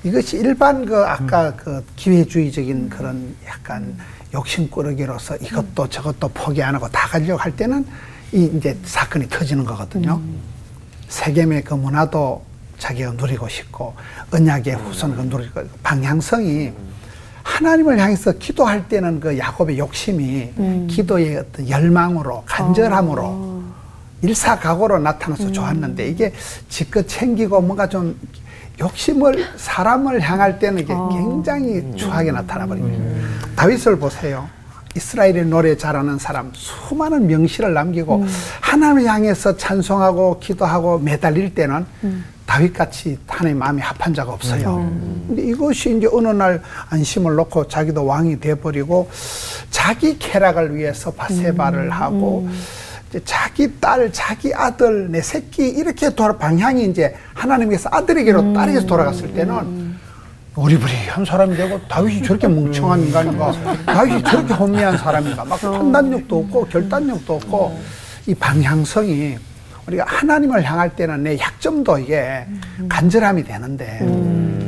이것이 일반 아까 기회주의적인 그런 약간 욕심꾸러기로서 이것도 저것도 포기 안 하고 다 가지려고 할 때는 이제 사건이 터지는 거거든요. 세겜의 그 문화도 자기가 누리고 싶고 언약의 후손을 누리고 방향성이 하나님을 향해서 기도할 때는 야곱의 욕심이 기도의 어떤 열망으로 간절함으로 일사각오로 나타나서 좋았는데 이게 지껏 챙기고 뭔가 좀 사람을 향할 때는 이게 굉장히 추하게 나타나 버립니다. 다윗을 보세요. 이스라엘의 노래 잘하는 사람 수많은 명시를 남기고 하나님을 향해서 찬송하고 기도하고 매달릴 때는 다윗같이 하나님 마음이 합한 자가 없어요. 근데 이것이 이제 어느 날 안심을 놓고 자기도 왕이 돼버리고 자기 쾌락을 위해서 바세바를 하고 이제 자기 딸, 자기 아들, 내 새끼 이렇게 방향이 이제 하나님께서 아들에게로 딸에게서 돌아갔을 때는 우리부리한 사람이 되고 다윗이 저렇게 멍청한 인간인가, 다윗이 저렇게 혼미한 사람인가, 막 판단력도 없고 결단력도 없고, 이 방향성이 우리가 하나님을 향할 때는 내 약점도 이게 간절함이 되는데,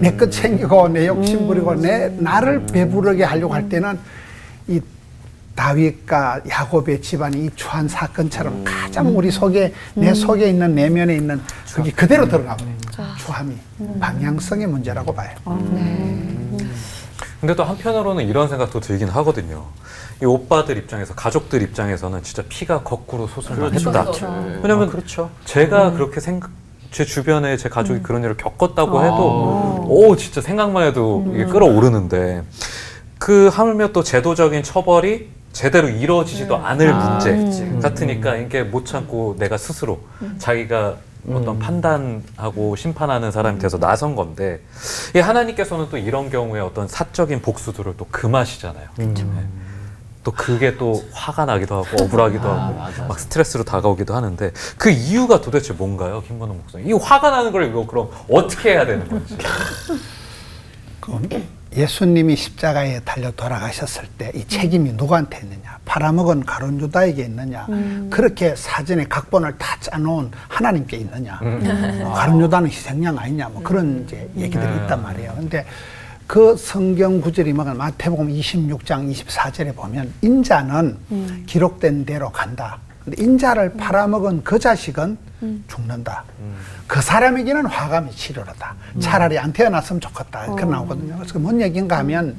내 것 챙기고 내 욕심 부리고 나를 배부르게 하려고 할 때는 이 다윗과 야곱의 집안이 이 추한 사건처럼 가장 우리 속에, 내 속에 있는 내면에 있는 그게 그대로 들어가 버려요. 추함이 방향성의 문제라고 봐요. 근데 또 한편으로는 이런 생각도 들긴 하거든요. 이 오빠들 입장에서, 가족들 입장에서는 진짜 피가 거꾸로 솟을만 했다. 왜냐면 그렇죠. 제가 그렇게 제 주변에 제 가족이 그런 일을 겪었다고 해도 오 진짜 생각만 해도 이게 끌어오르는데, 그 하물며 또 제도적인 처벌이 제대로 이루어지지도 않을 문제 같으니까 이게 못 참고 내가 스스로 자기가 어떤 판단하고 심판하는 사람이 돼서 나선 건데, 이 하나님께서는 또 이런 경우에 어떤 사적인 복수들을 또 금하시잖아요. 네. 또 그게 또 화가 나기도 하고 억울하기도 하고 막 스트레스로 다가오기도 하는데, 그 이유가 도대체 뭔가요, 김건우 목사님? 이 화가 나는 걸 이거 그럼 어떻게 해야 되는 건지? 예수님이 십자가에 달려 돌아가셨을 때 이 책임이 누구한테 있느냐? 팔아먹은 가룟 유다에게 있느냐? 그렇게 사전에 각본을 다 짜놓은 하나님께 있느냐? 가룟 유다는 희생양 아니냐? 뭐 그런 이제 얘기들이 있단 말이에요. 근데 그 성경 구절이 뭐가 마태복음 26장 24절에 보면 인자는 기록된 대로 간다. 근데 인자를 팔아먹은 그 자식은 죽는다. 그 사람에게는 화감이 치료로다. 차라리 안 태어났으면 좋겠다. 그렇게 나오거든요. 그래서 뭔 얘기인가 하면,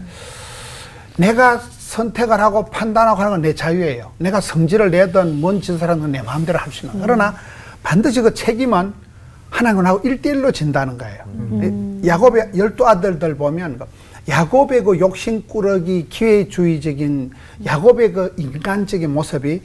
내가 선택을 하고 판단하고 하는 건 내 자유예요. 내가 성질을 내든 뭔 짓을 하든 건 내 마음대로 할 수 있는 거예요. 그러나 반드시 그 책임은 하나님하고 1대1로 진다는 거예요. 야곱의 12아들들 보면 야곱의 그 욕심꾸러기 기회주의적인 야곱의 그 인간적인 모습이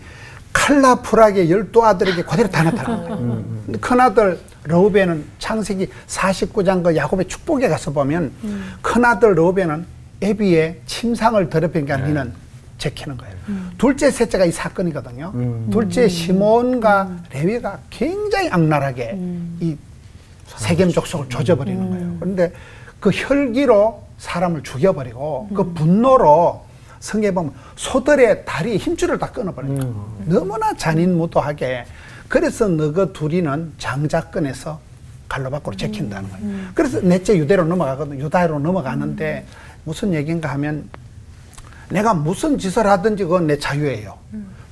칼라풀하게 12아들에게 그대로 다 나타나는 거예요. 큰아들 르우벤은 창세기 49장 그 야곱의 축복에 가서 보면 큰아들 르우벤은 애비의 침상을 더럽히니까 니는 제키는 거예요. 둘째, 셋째가 이 사건이거든요. 둘째 시몬과 레위가 굉장히 악랄하게 이 세겜 족속을 조져버리는 거예요. 그런데 그 혈기로 사람을 죽여버리고 그 분노로 성경에 보면 소들의 다리 힘줄을 다 끊어버린다. 너무나 잔인무도하게. 그래서 너그 둘이는 장자권에서 갈로 밖으로 제킨다는 거예요. 그래서 넷째 유대로 넘어가거든. 유다로 넘어가는데 무슨 얘기인가 하면, 내가 무슨 짓을 하든지 그건 내 자유예요.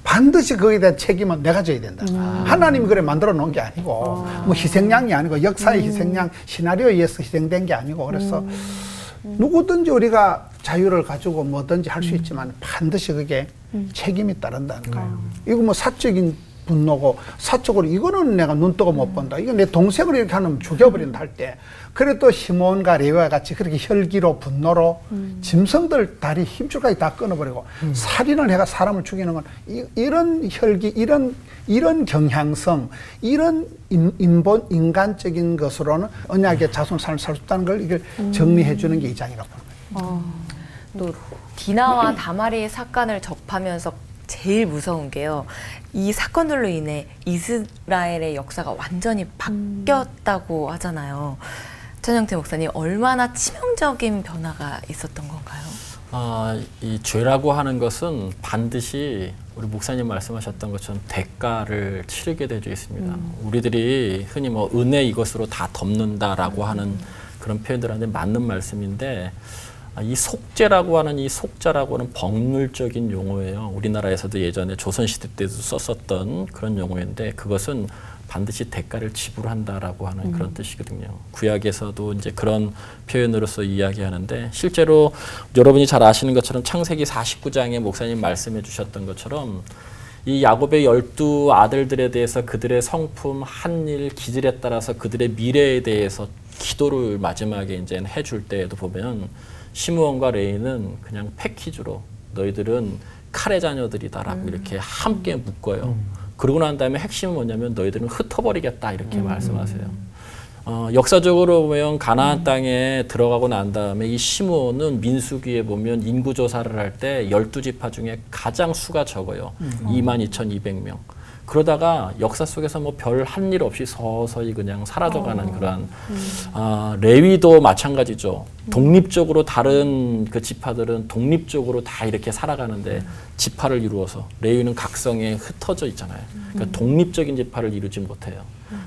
반드시 거기에 대한 책임은 내가 져야 된다. 하나님이 그래 만들어 놓은 게 아니고 뭐 희생양이 아니고 역사의 희생양, 시나리오에 의해서 희생된 게 아니고, 그래서 누구든지 우리가 자유를 가지고 뭐든지 할 수 있지만 반드시 그게 책임이 따른다는 거예요. 이거 뭐 사적인 분노고, 사적으로 이거는 내가 눈 뜨고 못 본다. 이거 내 동생을 이렇게 하면 죽여버린다 할 때, 그래도 시몬과 레위와 같이 그렇게 혈기로 분노로 짐승들 다리 힘줄까지 다 끊어버리고 살인을 해가 사람을 죽이는 건 이런 혈기, 이런 경향성, 이런 인간적인 것으로는 언약의 자손 삶을 살 수 없다는 걸 이걸 정리해 주는 게 이 장이라고 보는 거예요. 또 디나와 다말의 사건을 접하면서 제일 무서운 게요, 이 사건들로 인해 이스라엘의 역사가 완전히 바뀌었다고 하잖아요. 전영태 목사님, 얼마나 치명적인 변화가 있었던 건가요? 이 죄라고 하는 것은 반드시 우리 목사님 말씀하셨던 것처럼 대가를 치르게 되어 있습니다. 우리들이 흔히 뭐 은혜 이것으로 다 덮는다라고 하는 그런 표현들한테 맞는 말씀인데, 이 속죄라고 하는 이 속자라고 하는 법률적인 용어예요. 우리나라에서도 예전에 조선시대 때도 썼었던 그런 용어인데, 그것은 반드시 대가를 지불한다라고 하는 그런 뜻이거든요. 구약에서도 이제 그런 표현으로서 이야기하는데, 실제로 여러분이 잘 아시는 것처럼 창세기 49장에 목사님 말씀해 주셨던 것처럼 이 야곱의 12아들들에 대해서 그들의 성품, 한일, 기질에 따라서 그들의 미래에 대해서 기도를 마지막에 이제 해줄 때에도 보면, 시므온과 레위는 그냥 패키지로 너희들은 칼의 자녀들이다라고 이렇게 함께 묶어요. 그러고 난 다음에 핵심은 뭐냐면 너희들은 흩어버리겠다 이렇게 말씀하세요. 역사적으로 보면 가나안 땅에 들어가고 난 다음에 이 시므온은 민수기에 보면 인구 조사를 할 때 12지파 중에 가장 수가 적어요. 22,200명. 그러다가 역사 속에서 뭐 별 한 일 없이 서서히 그냥 사라져가는 그런 레위도 마찬가지죠. 독립적으로 다른 그 지파들은 독립적으로 다 이렇게 살아가는데 지파를 이루어서 레위는 각성에 흩어져 있잖아요. 그러니까 독립적인 지파를 이루지 못해요.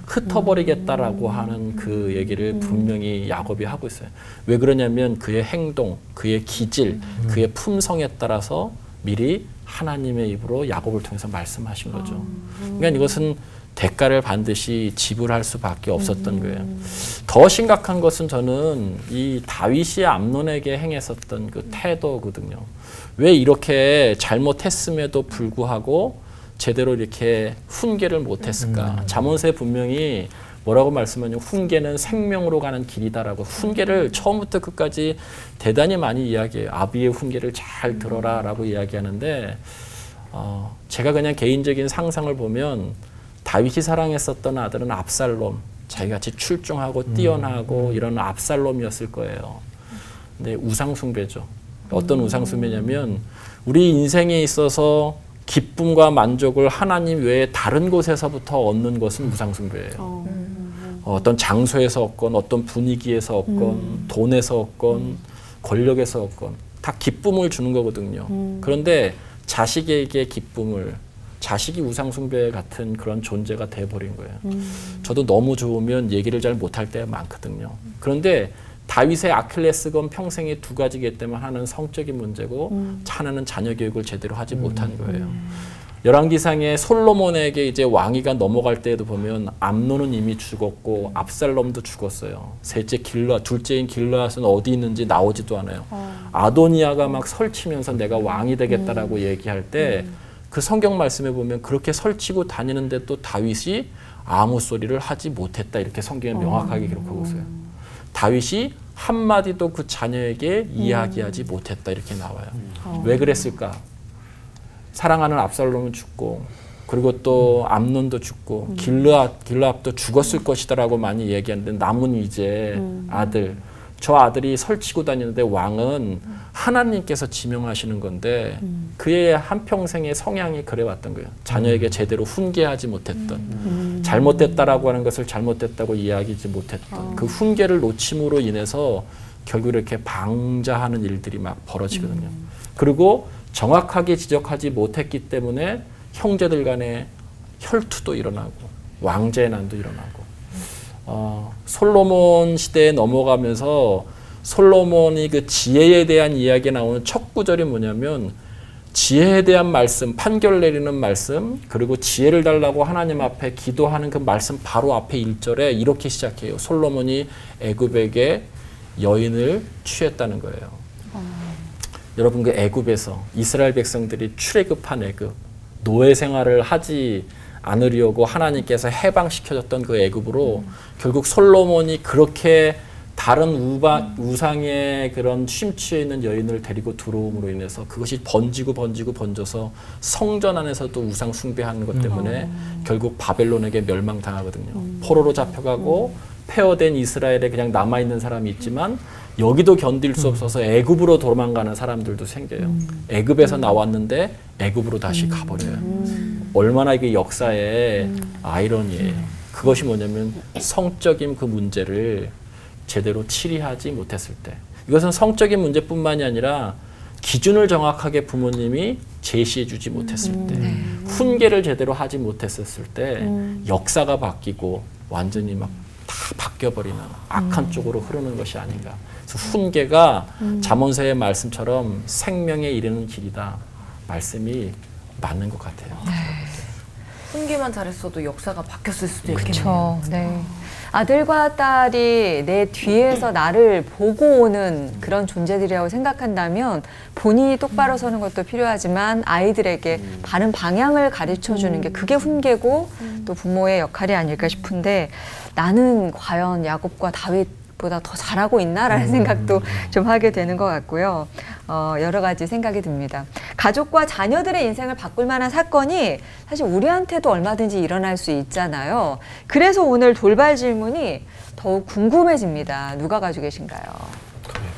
흩어버리겠다라고 하는 그 얘기를 분명히 야곱이 하고 있어요. 왜 그러냐면 그의 행동, 그의 기질, 그의 품성에 따라서 미리 하나님의 입으로 야곱을 통해서 말씀하신 거죠. 그러니까 이것은 대가를 반드시 지불할 수밖에 없었던 거예요. 더 심각한 것은 저는 이 다윗이 암논에게 행했었던 그 태도거든요. 왜 이렇게 잘못했음에도 불구하고 제대로 이렇게 훈계를 못했을까? 잠언서에 분명히 뭐라고 말씀하냐면 훈계는 생명으로 가는 길이다라고 훈계를 처음부터 끝까지 대단히 많이 이야기해요. 아비의 훈계를 잘 들어라라고 이야기하는데 제가 그냥 개인적인 상상을 보면 다윗이 사랑했었던 아들은 압살롬, 자기같이 출중하고 뛰어나고 이런 압살롬이었을 거예요. 근데 우상숭배죠. 어떤 우상숭배냐면 우리 인생에 있어서 기쁨과 만족을 하나님 외에 다른 곳에서부터 얻는 것은 우상숭배예요. 어떤 장소에서 얻건 어떤 분위기에서 얻건 돈에서 얻건 권력에서 얻건 다 기쁨을 주는 거거든요. 그런데 자식에게 기쁨을 자식이 우상숭배 같은 그런 존재가 돼버린 거예요. 저도 너무 좋으면 얘기를 잘 못할 때가 많거든요. 그런데 다윗의 아킬레스건 평생에 두 가지기 때문에 하나는 성적인 문제고 하나는 자녀 교육을 제대로 하지 못한 거예요. 열왕기상에 솔로몬에게 이제 왕위가 넘어갈 때에도 보면 암논은 이미 죽었고 압살롬도 죽었어요. 셋째 둘째인 길르앗은 어디 있는지 나오지도 않아요. 아도니아가 막 설치면서 내가 왕이 되겠다라고 얘기할 때 그 성경 말씀에 보면 그렇게 설치고 다니는데 또 다윗이 아무 소리를 하지 못했다 이렇게 성경에 명확하게 기록하고 있어요. 다윗이 한마디도 그 자녀에게 이야기하지 못했다 이렇게 나와요. 왜 그랬을까? 사랑하는 압살롬은 죽고 그리고 또 암논도 죽고 길르압도 죽었을 것이다라고 많이 얘기하는데 남은 이제 아들, 저 아들이 설치고 다니는데 왕은 하나님께서 지명하시는 건데 그의 한평생의 성향이 그래왔던 거예요. 자녀에게 제대로 훈계하지 못했던 잘못됐다라고 하는 것을 잘못됐다고 이야기하지 못했던 그 훈계를 놓침으로 인해서 결국 이렇게 방자하는 일들이 막 벌어지거든요. 그리고 정확하게 지적하지 못했기 때문에 형제들 간에 혈투도 일어나고 왕제의 난도 일어나고 솔로몬 시대에 넘어가면서 솔로몬이 그 지혜에 대한 이야기에 나오는 첫 구절이 뭐냐면 지혜에 대한 말씀, 판결 내리는 말씀, 그리고 지혜를 달라고 하나님 앞에 기도하는 그 말씀 바로 앞에 1절에 이렇게 시작해요. 솔로몬이 애굽에게 여인을 취했다는 거예요. 여러분 그 애굽에서 이스라엘 백성들이 출애굽한 애굽, 노예 생활을 하지 않으려고 하나님께서 해방시켜줬던 그 애굽으로 결국 솔로몬이 그렇게 다른 우상의 그런 심취해 있는 여인을 데리고 들어옴으로 인해서 그것이 번져서 성전 안에서도 우상 숭배하는 것 때문에 결국 바벨론에게 멸망당하거든요. 포로로 잡혀가고 폐허된 이스라엘에 그냥 남아있는 사람이 있지만 여기도 견딜 수 없어서 애굽으로 도망가는 사람들도 생겨요. 애굽에서 나왔는데 애굽으로 다시 가버려요. 얼마나 이게 역사의 아이러니예요. 그것이 뭐냐면 성적인 그 문제를 제대로 치리하지 못했을 때 이것은 성적인 문제뿐만이 아니라 기준을 정확하게 부모님이 제시해주지 못했을 때 훈계를 제대로 하지 못했을 때 역사가 바뀌고 완전히 막 다 바뀌어버리는 악한 쪽으로 흐르는 것이 아닌가. 그래서 훈계가 잠언서의 말씀처럼 생명에 이르는 길이다. 말씀이 맞는 것 같아요. 훈계만 잘했어도 역사가 바뀌었을 수도 있겠네요. 그렇죠. 네. 아들과 딸이 내 뒤에서 나를 보고 오는 그런 존재들이라고 생각한다면 본인이 똑바로 서는 것도 필요하지만 아이들에게 바른 방향을 가르쳐주는 게 그게 훈계고 또 부모의 역할이 아닐까 싶은데 나는 과연 야곱과 다윗보다 더 잘하고 있나라는 생각도 좀 하게 되는 것 같고요. 여러 가지 생각이 듭니다. 가족과 자녀들의 인생을 바꿀 만한 사건이 사실 우리한테도 얼마든지 일어날 수 있잖아요. 그래서 오늘 돌발 질문이 더욱 궁금해집니다. 누가 가지고 계신가요?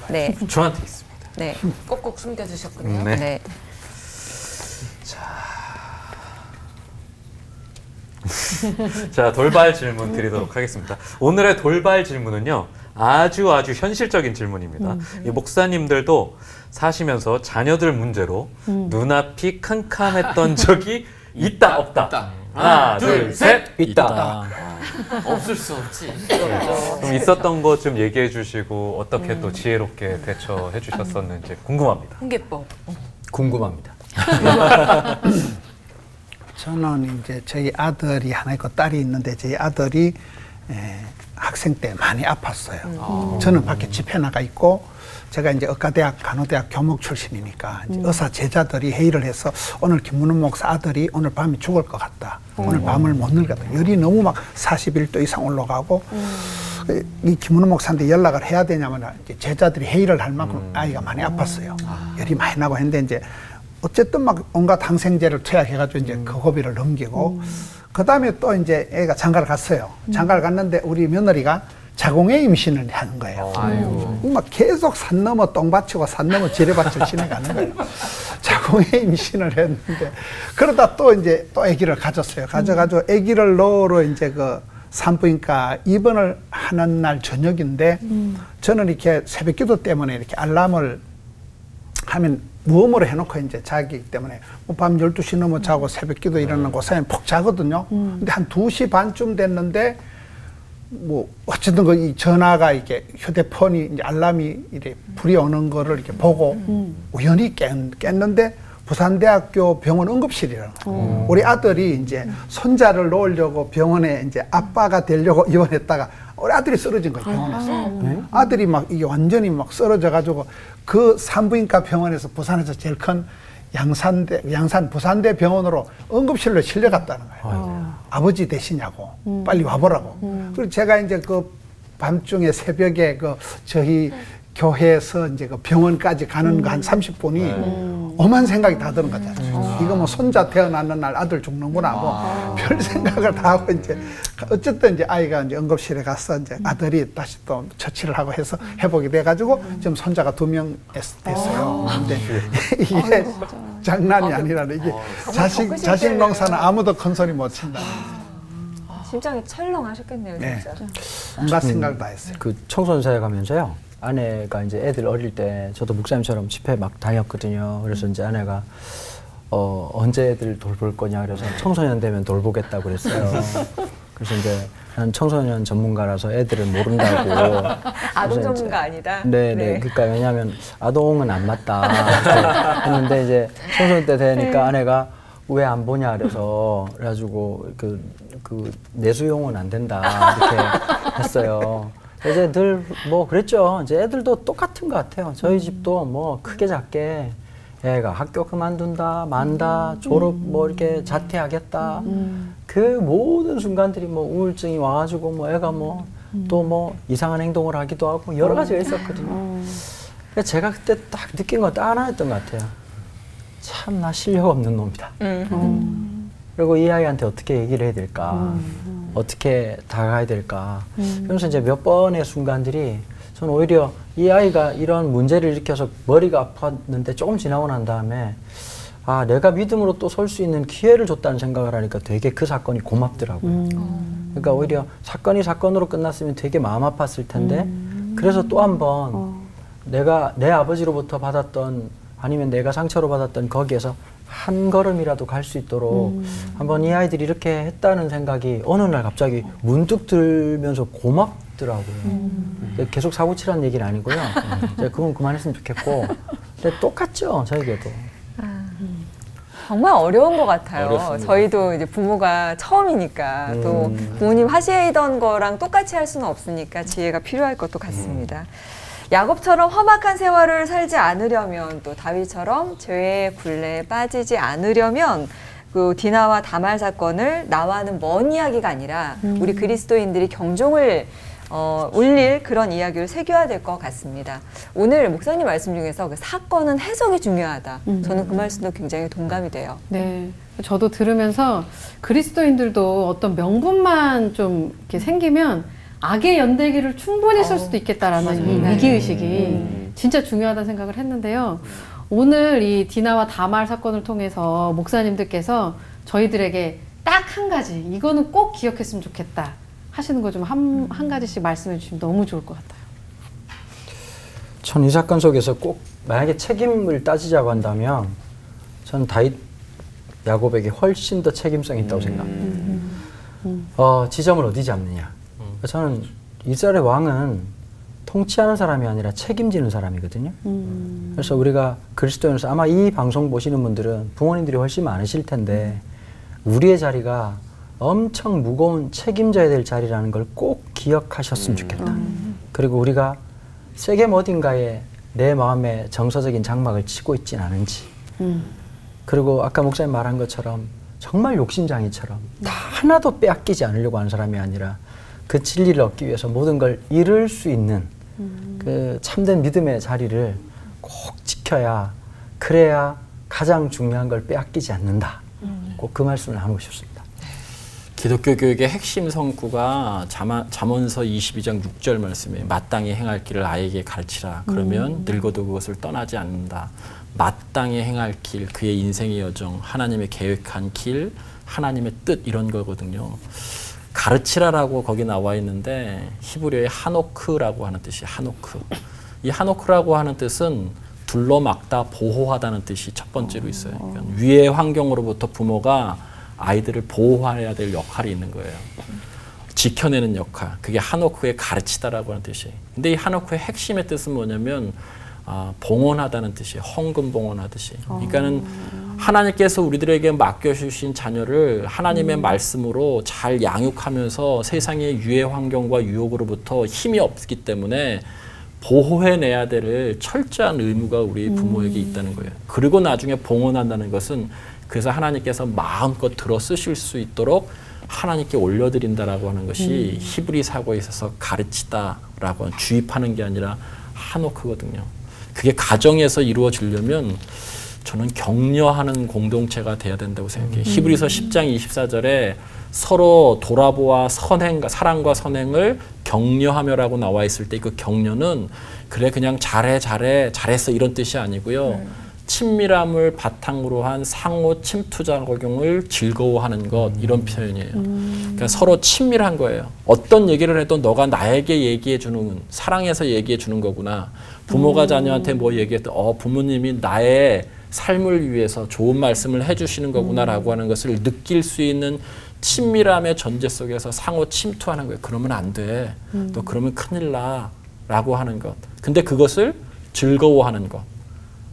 네. 저한테 있습니다. 네. 꼭꼭 숨겨주셨군요. 네. 네. 자, 돌발 질문 드리도록 하겠습니다. 오늘의 돌발 질문은요, 아주 현실적인 질문입니다. 이 목사님들도 사시면서 자녀들 문제로 눈앞이 캄캄했던 적이 있다, 없다? 하나, 둘, 셋! 있다. 없을 수 없지. 그럼 있었던 것 좀 얘기해 주시고 어떻게 또 지혜롭게 대처해 주셨었는지 궁금합니다. 홍계법. 궁금합니다. 저는 이제 저희 아들이 하나 있고 딸이 있는데 저희 아들이 학생 때 많이 아팠어요. 저는 밖에 집회 나가 있고 제가 이제 의과대학 간호대학 교목 출신이니까 이제 의사 제자들이 회의를 해서 오늘 김문훈 목사 아들이 오늘 밤에 죽을 것 같다. 오늘 밤을 못 늘겠다. 열이 너무 막 41도 이상 올라가고 이 김문훈 목사한테 연락을 해야 되냐면 이제 제자들이 회의를 할 만큼 아이가 많이 아팠어요. 열이 많이 나고 했는데 이제 어쨌든 막 온갖 항생제를 투약해가지고 이제 그 고비를 넘기고 그 다음에 또 이제 애가 장가를 갔어요. 장가를 갔는데 우리 며느리가 자궁의 임신을 하는 거예요. 막 계속 산 넘어 똥받치고 산 넘어 지뢰밭을 지내가는 거예요. 자궁의 임신을 했는데 그러다 또 이제 또 아기를 가졌어요. 가져가지고 아기를 넣으러 이제 그 산부인과 입원을 하는 날 저녁인데 저는 이렇게 새벽기도 때문에 이렇게 알람을 하면 무음으로 해놓고 이제 자기 때문에 밤 12시 넘어 자고 새벽기도 일어나는 그 사이에 푹 자거든요. 근데 한 2시 반쯤 됐는데 뭐 어쨌든 그 이 전화가 이렇게 휴대폰이 이제 알람이 이렇게 불이 오는 거를 이렇게 보고 우연히 깼는데 부산대학교 병원 응급실이라는 거예요. 우리 아들이 이제 손자를 놓으려고 병원에 이제 아빠가 되려고 입원했다가 우리 아들이 쓰러진 거예요, 병원에서. 아들이 막 이게 완전히 막 쓰러져 가지고 그 산부인과 병원에서 부산에서 제일 큰 양산 부산대 병원으로 응급실로 실려갔다는 거예요. 아버지 되시냐고 빨리 와보라고. 그리고 제가 이제 그 밤중에 새벽에 그 저희 교회에서 이제 그 병원까지 가는 거 한 30분이 엄한 생각이 다 드는 거잖아요. 이거 뭐 손자 태어나는 날 아들 죽는구나 뭐 별 생각을 다 하고 이제 어쨌든 이제 아이가 이제 응급실에 가서 이제 아들이 다시 또 처치를 하고 해서 회복이 돼가지고 지금 손자가 2명 됐어요. 근데 이게 장난이 아니라는 이게 자식 농사는 아무도 큰 소리 못 친다. 심장이 철렁하셨겠네요, 진짜. 온갖 생각을 다 했어요. 그 청소년 사회 가면서요. 아내가 이제 애들 어릴 때 저도 목사님처럼 집회 막 다녔거든요. 그래서 이제 아내가 언제 애들 돌볼 거냐 그래서 청소년 되면 돌보겠다고 그랬어요. 그래서 이제 난 청소년 전문가라서 애들을 모른다고. 아동 전문가 아니다. 네네. 그러니까 왜냐하면 아동은 안 맞다 했는데 이제 청소년 때 되니까 아내가 왜 안 보냐 그래가지고 그 내수용은 안 된다 이렇게 했어요. 이제 늘 뭐 그랬죠. 이제 애들도 똑같은 것 같아요. 저희 집도 뭐 크게 작게 애가 학교 그만둔다, 만다, 졸업 뭐 이렇게 자퇴하겠다. 그 모든 순간들이 뭐 우울증이 와가지고 뭐 애가 뭐 또 뭐 이상한 행동을 하기도 하고 여러 가지가 있었거든요. 그래서 제가 그때 딱 느낀 건 딱 하나였던 것 같아요. 참 나 실력 없는 놈이다. 그리고 이 아이한테 어떻게 얘기를 해야 될까? 어떻게 다가가야 될까? 그러면서 이제 몇 번의 순간들이 저는 오히려 이 아이가 이런 문제를 일으켜서 머리가 아팠는데 조금 지나고 난 다음에 아, 내가 믿음으로 또 설 수 있는 기회를 줬다는 생각을 하니까 되게 그 사건이 고맙더라고요. 그러니까 오히려 사건이 사건으로 끝났으면 되게 마음 아팠을 텐데 그래서 또 한 번 내가 내 아버지로부터 받았던 아니면 내가 상처로 받았던 거기에서 한 걸음이라도 갈 수 있도록 한번 이 아이들이 이렇게 했다는 생각이 어느 날 갑자기 문득 들면서 고맙더라고요. 계속 사고치라는 얘기는 아니고요. 그건 그만했으면 좋겠고. 근데 똑같죠, 저에게도. 정말 어려운 것 같아요. 어렵습니다. 저희도 이제 부모가 처음이니까 또 부모님 하시던 거랑 똑같이 할 수는 없으니까 지혜가 필요할 것도 같습니다. 야곱처럼 험악한 생활을 살지 않으려면 또 다윗처럼 죄의 굴레에 빠지지 않으려면 그 디나와 다말 사건을 나와는 먼 이야기가 아니라 우리 그리스도인들이 경종을 울릴 그런 이야기를 새겨야 될 것 같습니다. 오늘 목사님 말씀 중에서 그 사건은 해석이 중요하다. 저는 그 말씀도 굉장히 동감이 돼요. 네. 저도 들으면서 그리스도인들도 어떤 명분만 좀 이렇게 생기면 악의 연대기를 충분히 쓸 수도 있겠다라는 이 위기의식이 진짜 중요하다는 생각을 했는데요. 오늘 이 디나와 다말 사건을 통해서 목사님들께서 저희들에게 딱 한 가지 이거는 꼭 기억했으면 좋겠다 하시는 거 좀 한 가지씩 말씀해 주시면 너무 좋을 것 같아요. 전 이 사건 속에서 꼭 만약에 책임을 따지자고 한다면 전 다윗 야곱에게 훨씬 더 책임성이 있다고 생각합니다. 지점을 어디 잡느냐. 저는 이스라엘의 왕은 통치하는 사람이 아니라 책임지는 사람이거든요. 그래서 우리가 그리스도인으로서 아마 이 방송 보시는 분들은 부모님들이 훨씬 많으실 텐데 우리의 자리가 엄청 무거운 책임져야 될 자리라는 걸 꼭 기억하셨으면 좋겠다. 그리고 우리가 세겜 어딘가에 내 마음에 정서적인 장막을 치고 있진 않은지 그리고 아까 목사님 말한 것처럼 정말 욕심장이처럼 다 하나도 빼앗기지 않으려고 하는 사람이 아니라 그 진리를 얻기 위해서 모든 걸 잃을 수 있는 그 참된 믿음의 자리를 꼭 지켜야 그래야 가장 중요한 걸 빼앗기지 않는다. 꼭 그 말씀을 나누고 싶습니다. 기독교 교육의 핵심 성구가 잠언서 22장 6절 말씀에 마땅히 행할 길을 아이에게 가르치라. 그러면 늙어도 그것을 떠나지 않는다. 마땅히 행할 길, 그의 인생의 여정, 하나님의 계획한 길, 하나님의 뜻 이런 거거든요. 가르치라라고 거기 나와 있는데 히브리어의 하노크라고 하는 뜻이 하노크. 이 하노크라고 하는 뜻은 둘러막다, 보호하다는 뜻이 첫 번째로 있어요. 그러니까 위의 환경으로부터 부모가 아이들을 보호해야 될 역할이 있는 거예요. 지켜내는 역할. 그게 하노크의 가르치다라고 하는 뜻이에요. 근데 이 하노크의 핵심의 뜻은 뭐냐면 봉헌하다는 뜻이에요. 헌금 봉헌하듯이. 그러니까는 하나님께서 우리들에게 맡겨주신 자녀를 하나님의 말씀으로 잘 양육하면서 세상의 유해 환경과 유혹으로부터 힘이 없기 때문에 보호해내야 될 철저한 의무가 우리 부모에게 있다는 거예요. 그리고 나중에 봉헌한다는 것은 그래서 하나님께서 마음껏 들어 쓰실 수 있도록 하나님께 올려드린다라고 하는 것이 히브리 사고에 있어서 가르치다라고 하는 주입하는 게 아니라 하노크거든요. 그게 가정에서 이루어지려면 저는 격려하는 공동체가 돼야 된다고 생각해요. 히브리서 10장 24절에 서로 돌아보아 사랑과 선행을 격려하며라고 나와 있을 때 그 격려는 그래 그냥 잘했어 이런 뜻이 아니고요. 친밀함을 바탕으로 한 상호 침투작용을 즐거워하는 것 이런 표현이에요. 그러니까 서로 친밀한 거예요. 어떤 얘기를 해도 너가 나에게 얘기해 주는 사랑해서 얘기해 주는 거구나. 부모가 자녀한테 뭐 얘기해도 부모님이 나의 삶을 위해서 좋은 말씀을 해주시는 거구나라고 하는 것을 느낄 수 있는 친밀함의 전제 속에서 상호 침투하는 거예요. 그러면 안 돼. 너 그러면 큰일 나. 라고 하는 것. 근데 그것을 즐거워하는 것.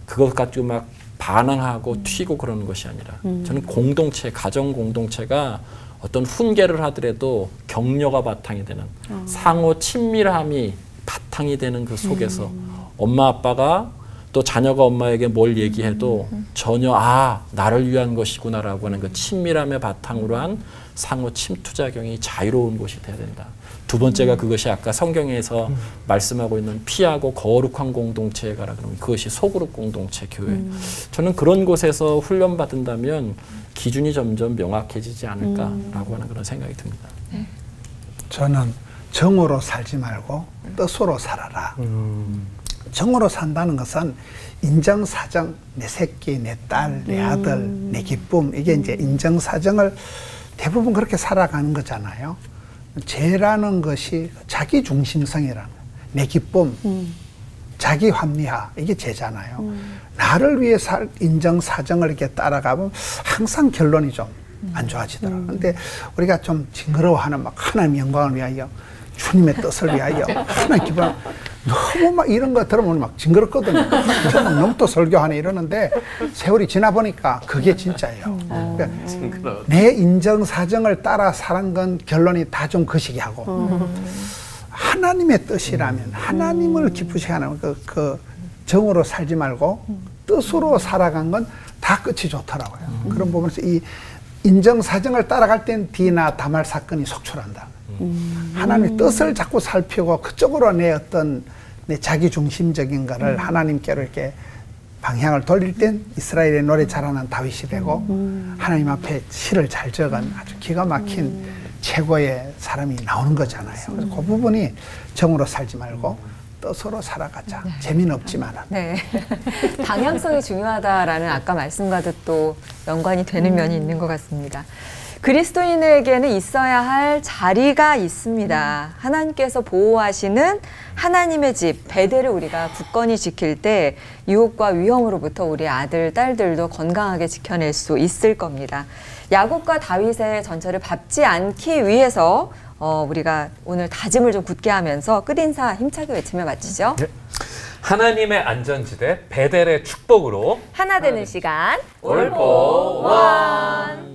그것 가지고 막 반항하고 튀고 그러는 것이 아니라 저는 공동체, 가정 공동체가 어떤 훈계를 하더라도 격려가 바탕이 되는 상호 친밀함이 바탕이 되는 그 속에서 엄마 아빠가 또 자녀가 엄마에게 뭘 얘기해도 전혀 나를 위한 것이구나라고 하는 그 친밀함의 바탕으로 한 상호 침투작용이 자유로운 곳이 돼야 된다. 두 번째가 그것이 아까 성경에서 말씀하고 있는 피하고 거룩한 공동체에 가라 그러면 그것이 소그룹 공동체 교회. 저는 그런 곳에서 훈련받는다면 기준이 점점 명확해지지 않을까라고 하는 그런 생각이 듭니다. 저는 정으로 살지 말고 뜻으로 살아라. 정으로 산다는 것은 인정사정, 내 새끼, 내 딸, 내 아들, 내 기쁨 이게 이제 인정사정을 대부분 그렇게 살아가는 거잖아요. 죄라는 것이 자기 중심성이라는 거예요. 내 기쁨, 자기 합리화 이게 죄잖아요. 나를 위해 인정사정을 이렇게 따라가면 항상 결론이 좀 안 좋아지더라고요. 근데 우리가 좀 징그러워하는 막 하나님 영광을 위하여 주님의 뜻을 위하여 하나님 기쁨 너무 막 이런 거 들으면 막 징그럽거든요. 저는 영도 설교하네 이러는데 세월이 지나 보니까 그게 진짜예요. 그러니까 내 인정사정을 따라 사는 건 결론이 다 좀 거시기 하고 하나님의 뜻이라면 하나님을 기쁘시게 하는 그 정으로 살지 말고 뜻으로 살아간 건 다 끝이 좋더라고요. 그런 부분에서 이 인정사정을 따라갈 땐 디나 다말 사건이 속출한다. 하나님의 뜻을 자꾸 살피고 그쪽으로 내 어떤 내 자기중심적인 거를 하나님께로 이렇게 방향을 돌릴 땐 이스라엘의 노래 잘하는 다윗이 되고 하나님 앞에 시를 잘 적은 아주 기가 막힌 최고의 사람이 나오는 거잖아요. 그래서 그 부분이 정으로 살지 말고 뜻으로 살아가자. 네. 재미는 없지만은. 네. 방향성이 중요하다라는 아까 말씀과도 또 연관이 되는 면이 있는 것 같습니다. 그리스도인에게는 있어야 할 자리가 있습니다. 하나님께서 보호하시는 하나님의 집, 베델을 우리가 굳건히 지킬 때 유혹과 위험으로부터 우리 아들, 딸들도 건강하게 지켜낼 수 있을 겁니다. 야곱과 다윗의 전철을 밟지 않기 위해서 우리가 오늘 다짐을 좀 굳게 하면서 끝인사 힘차게 외치며 마치죠. 네. 하나님의 안전지대 베델의 축복으로 하나 되는 시간 올보 원.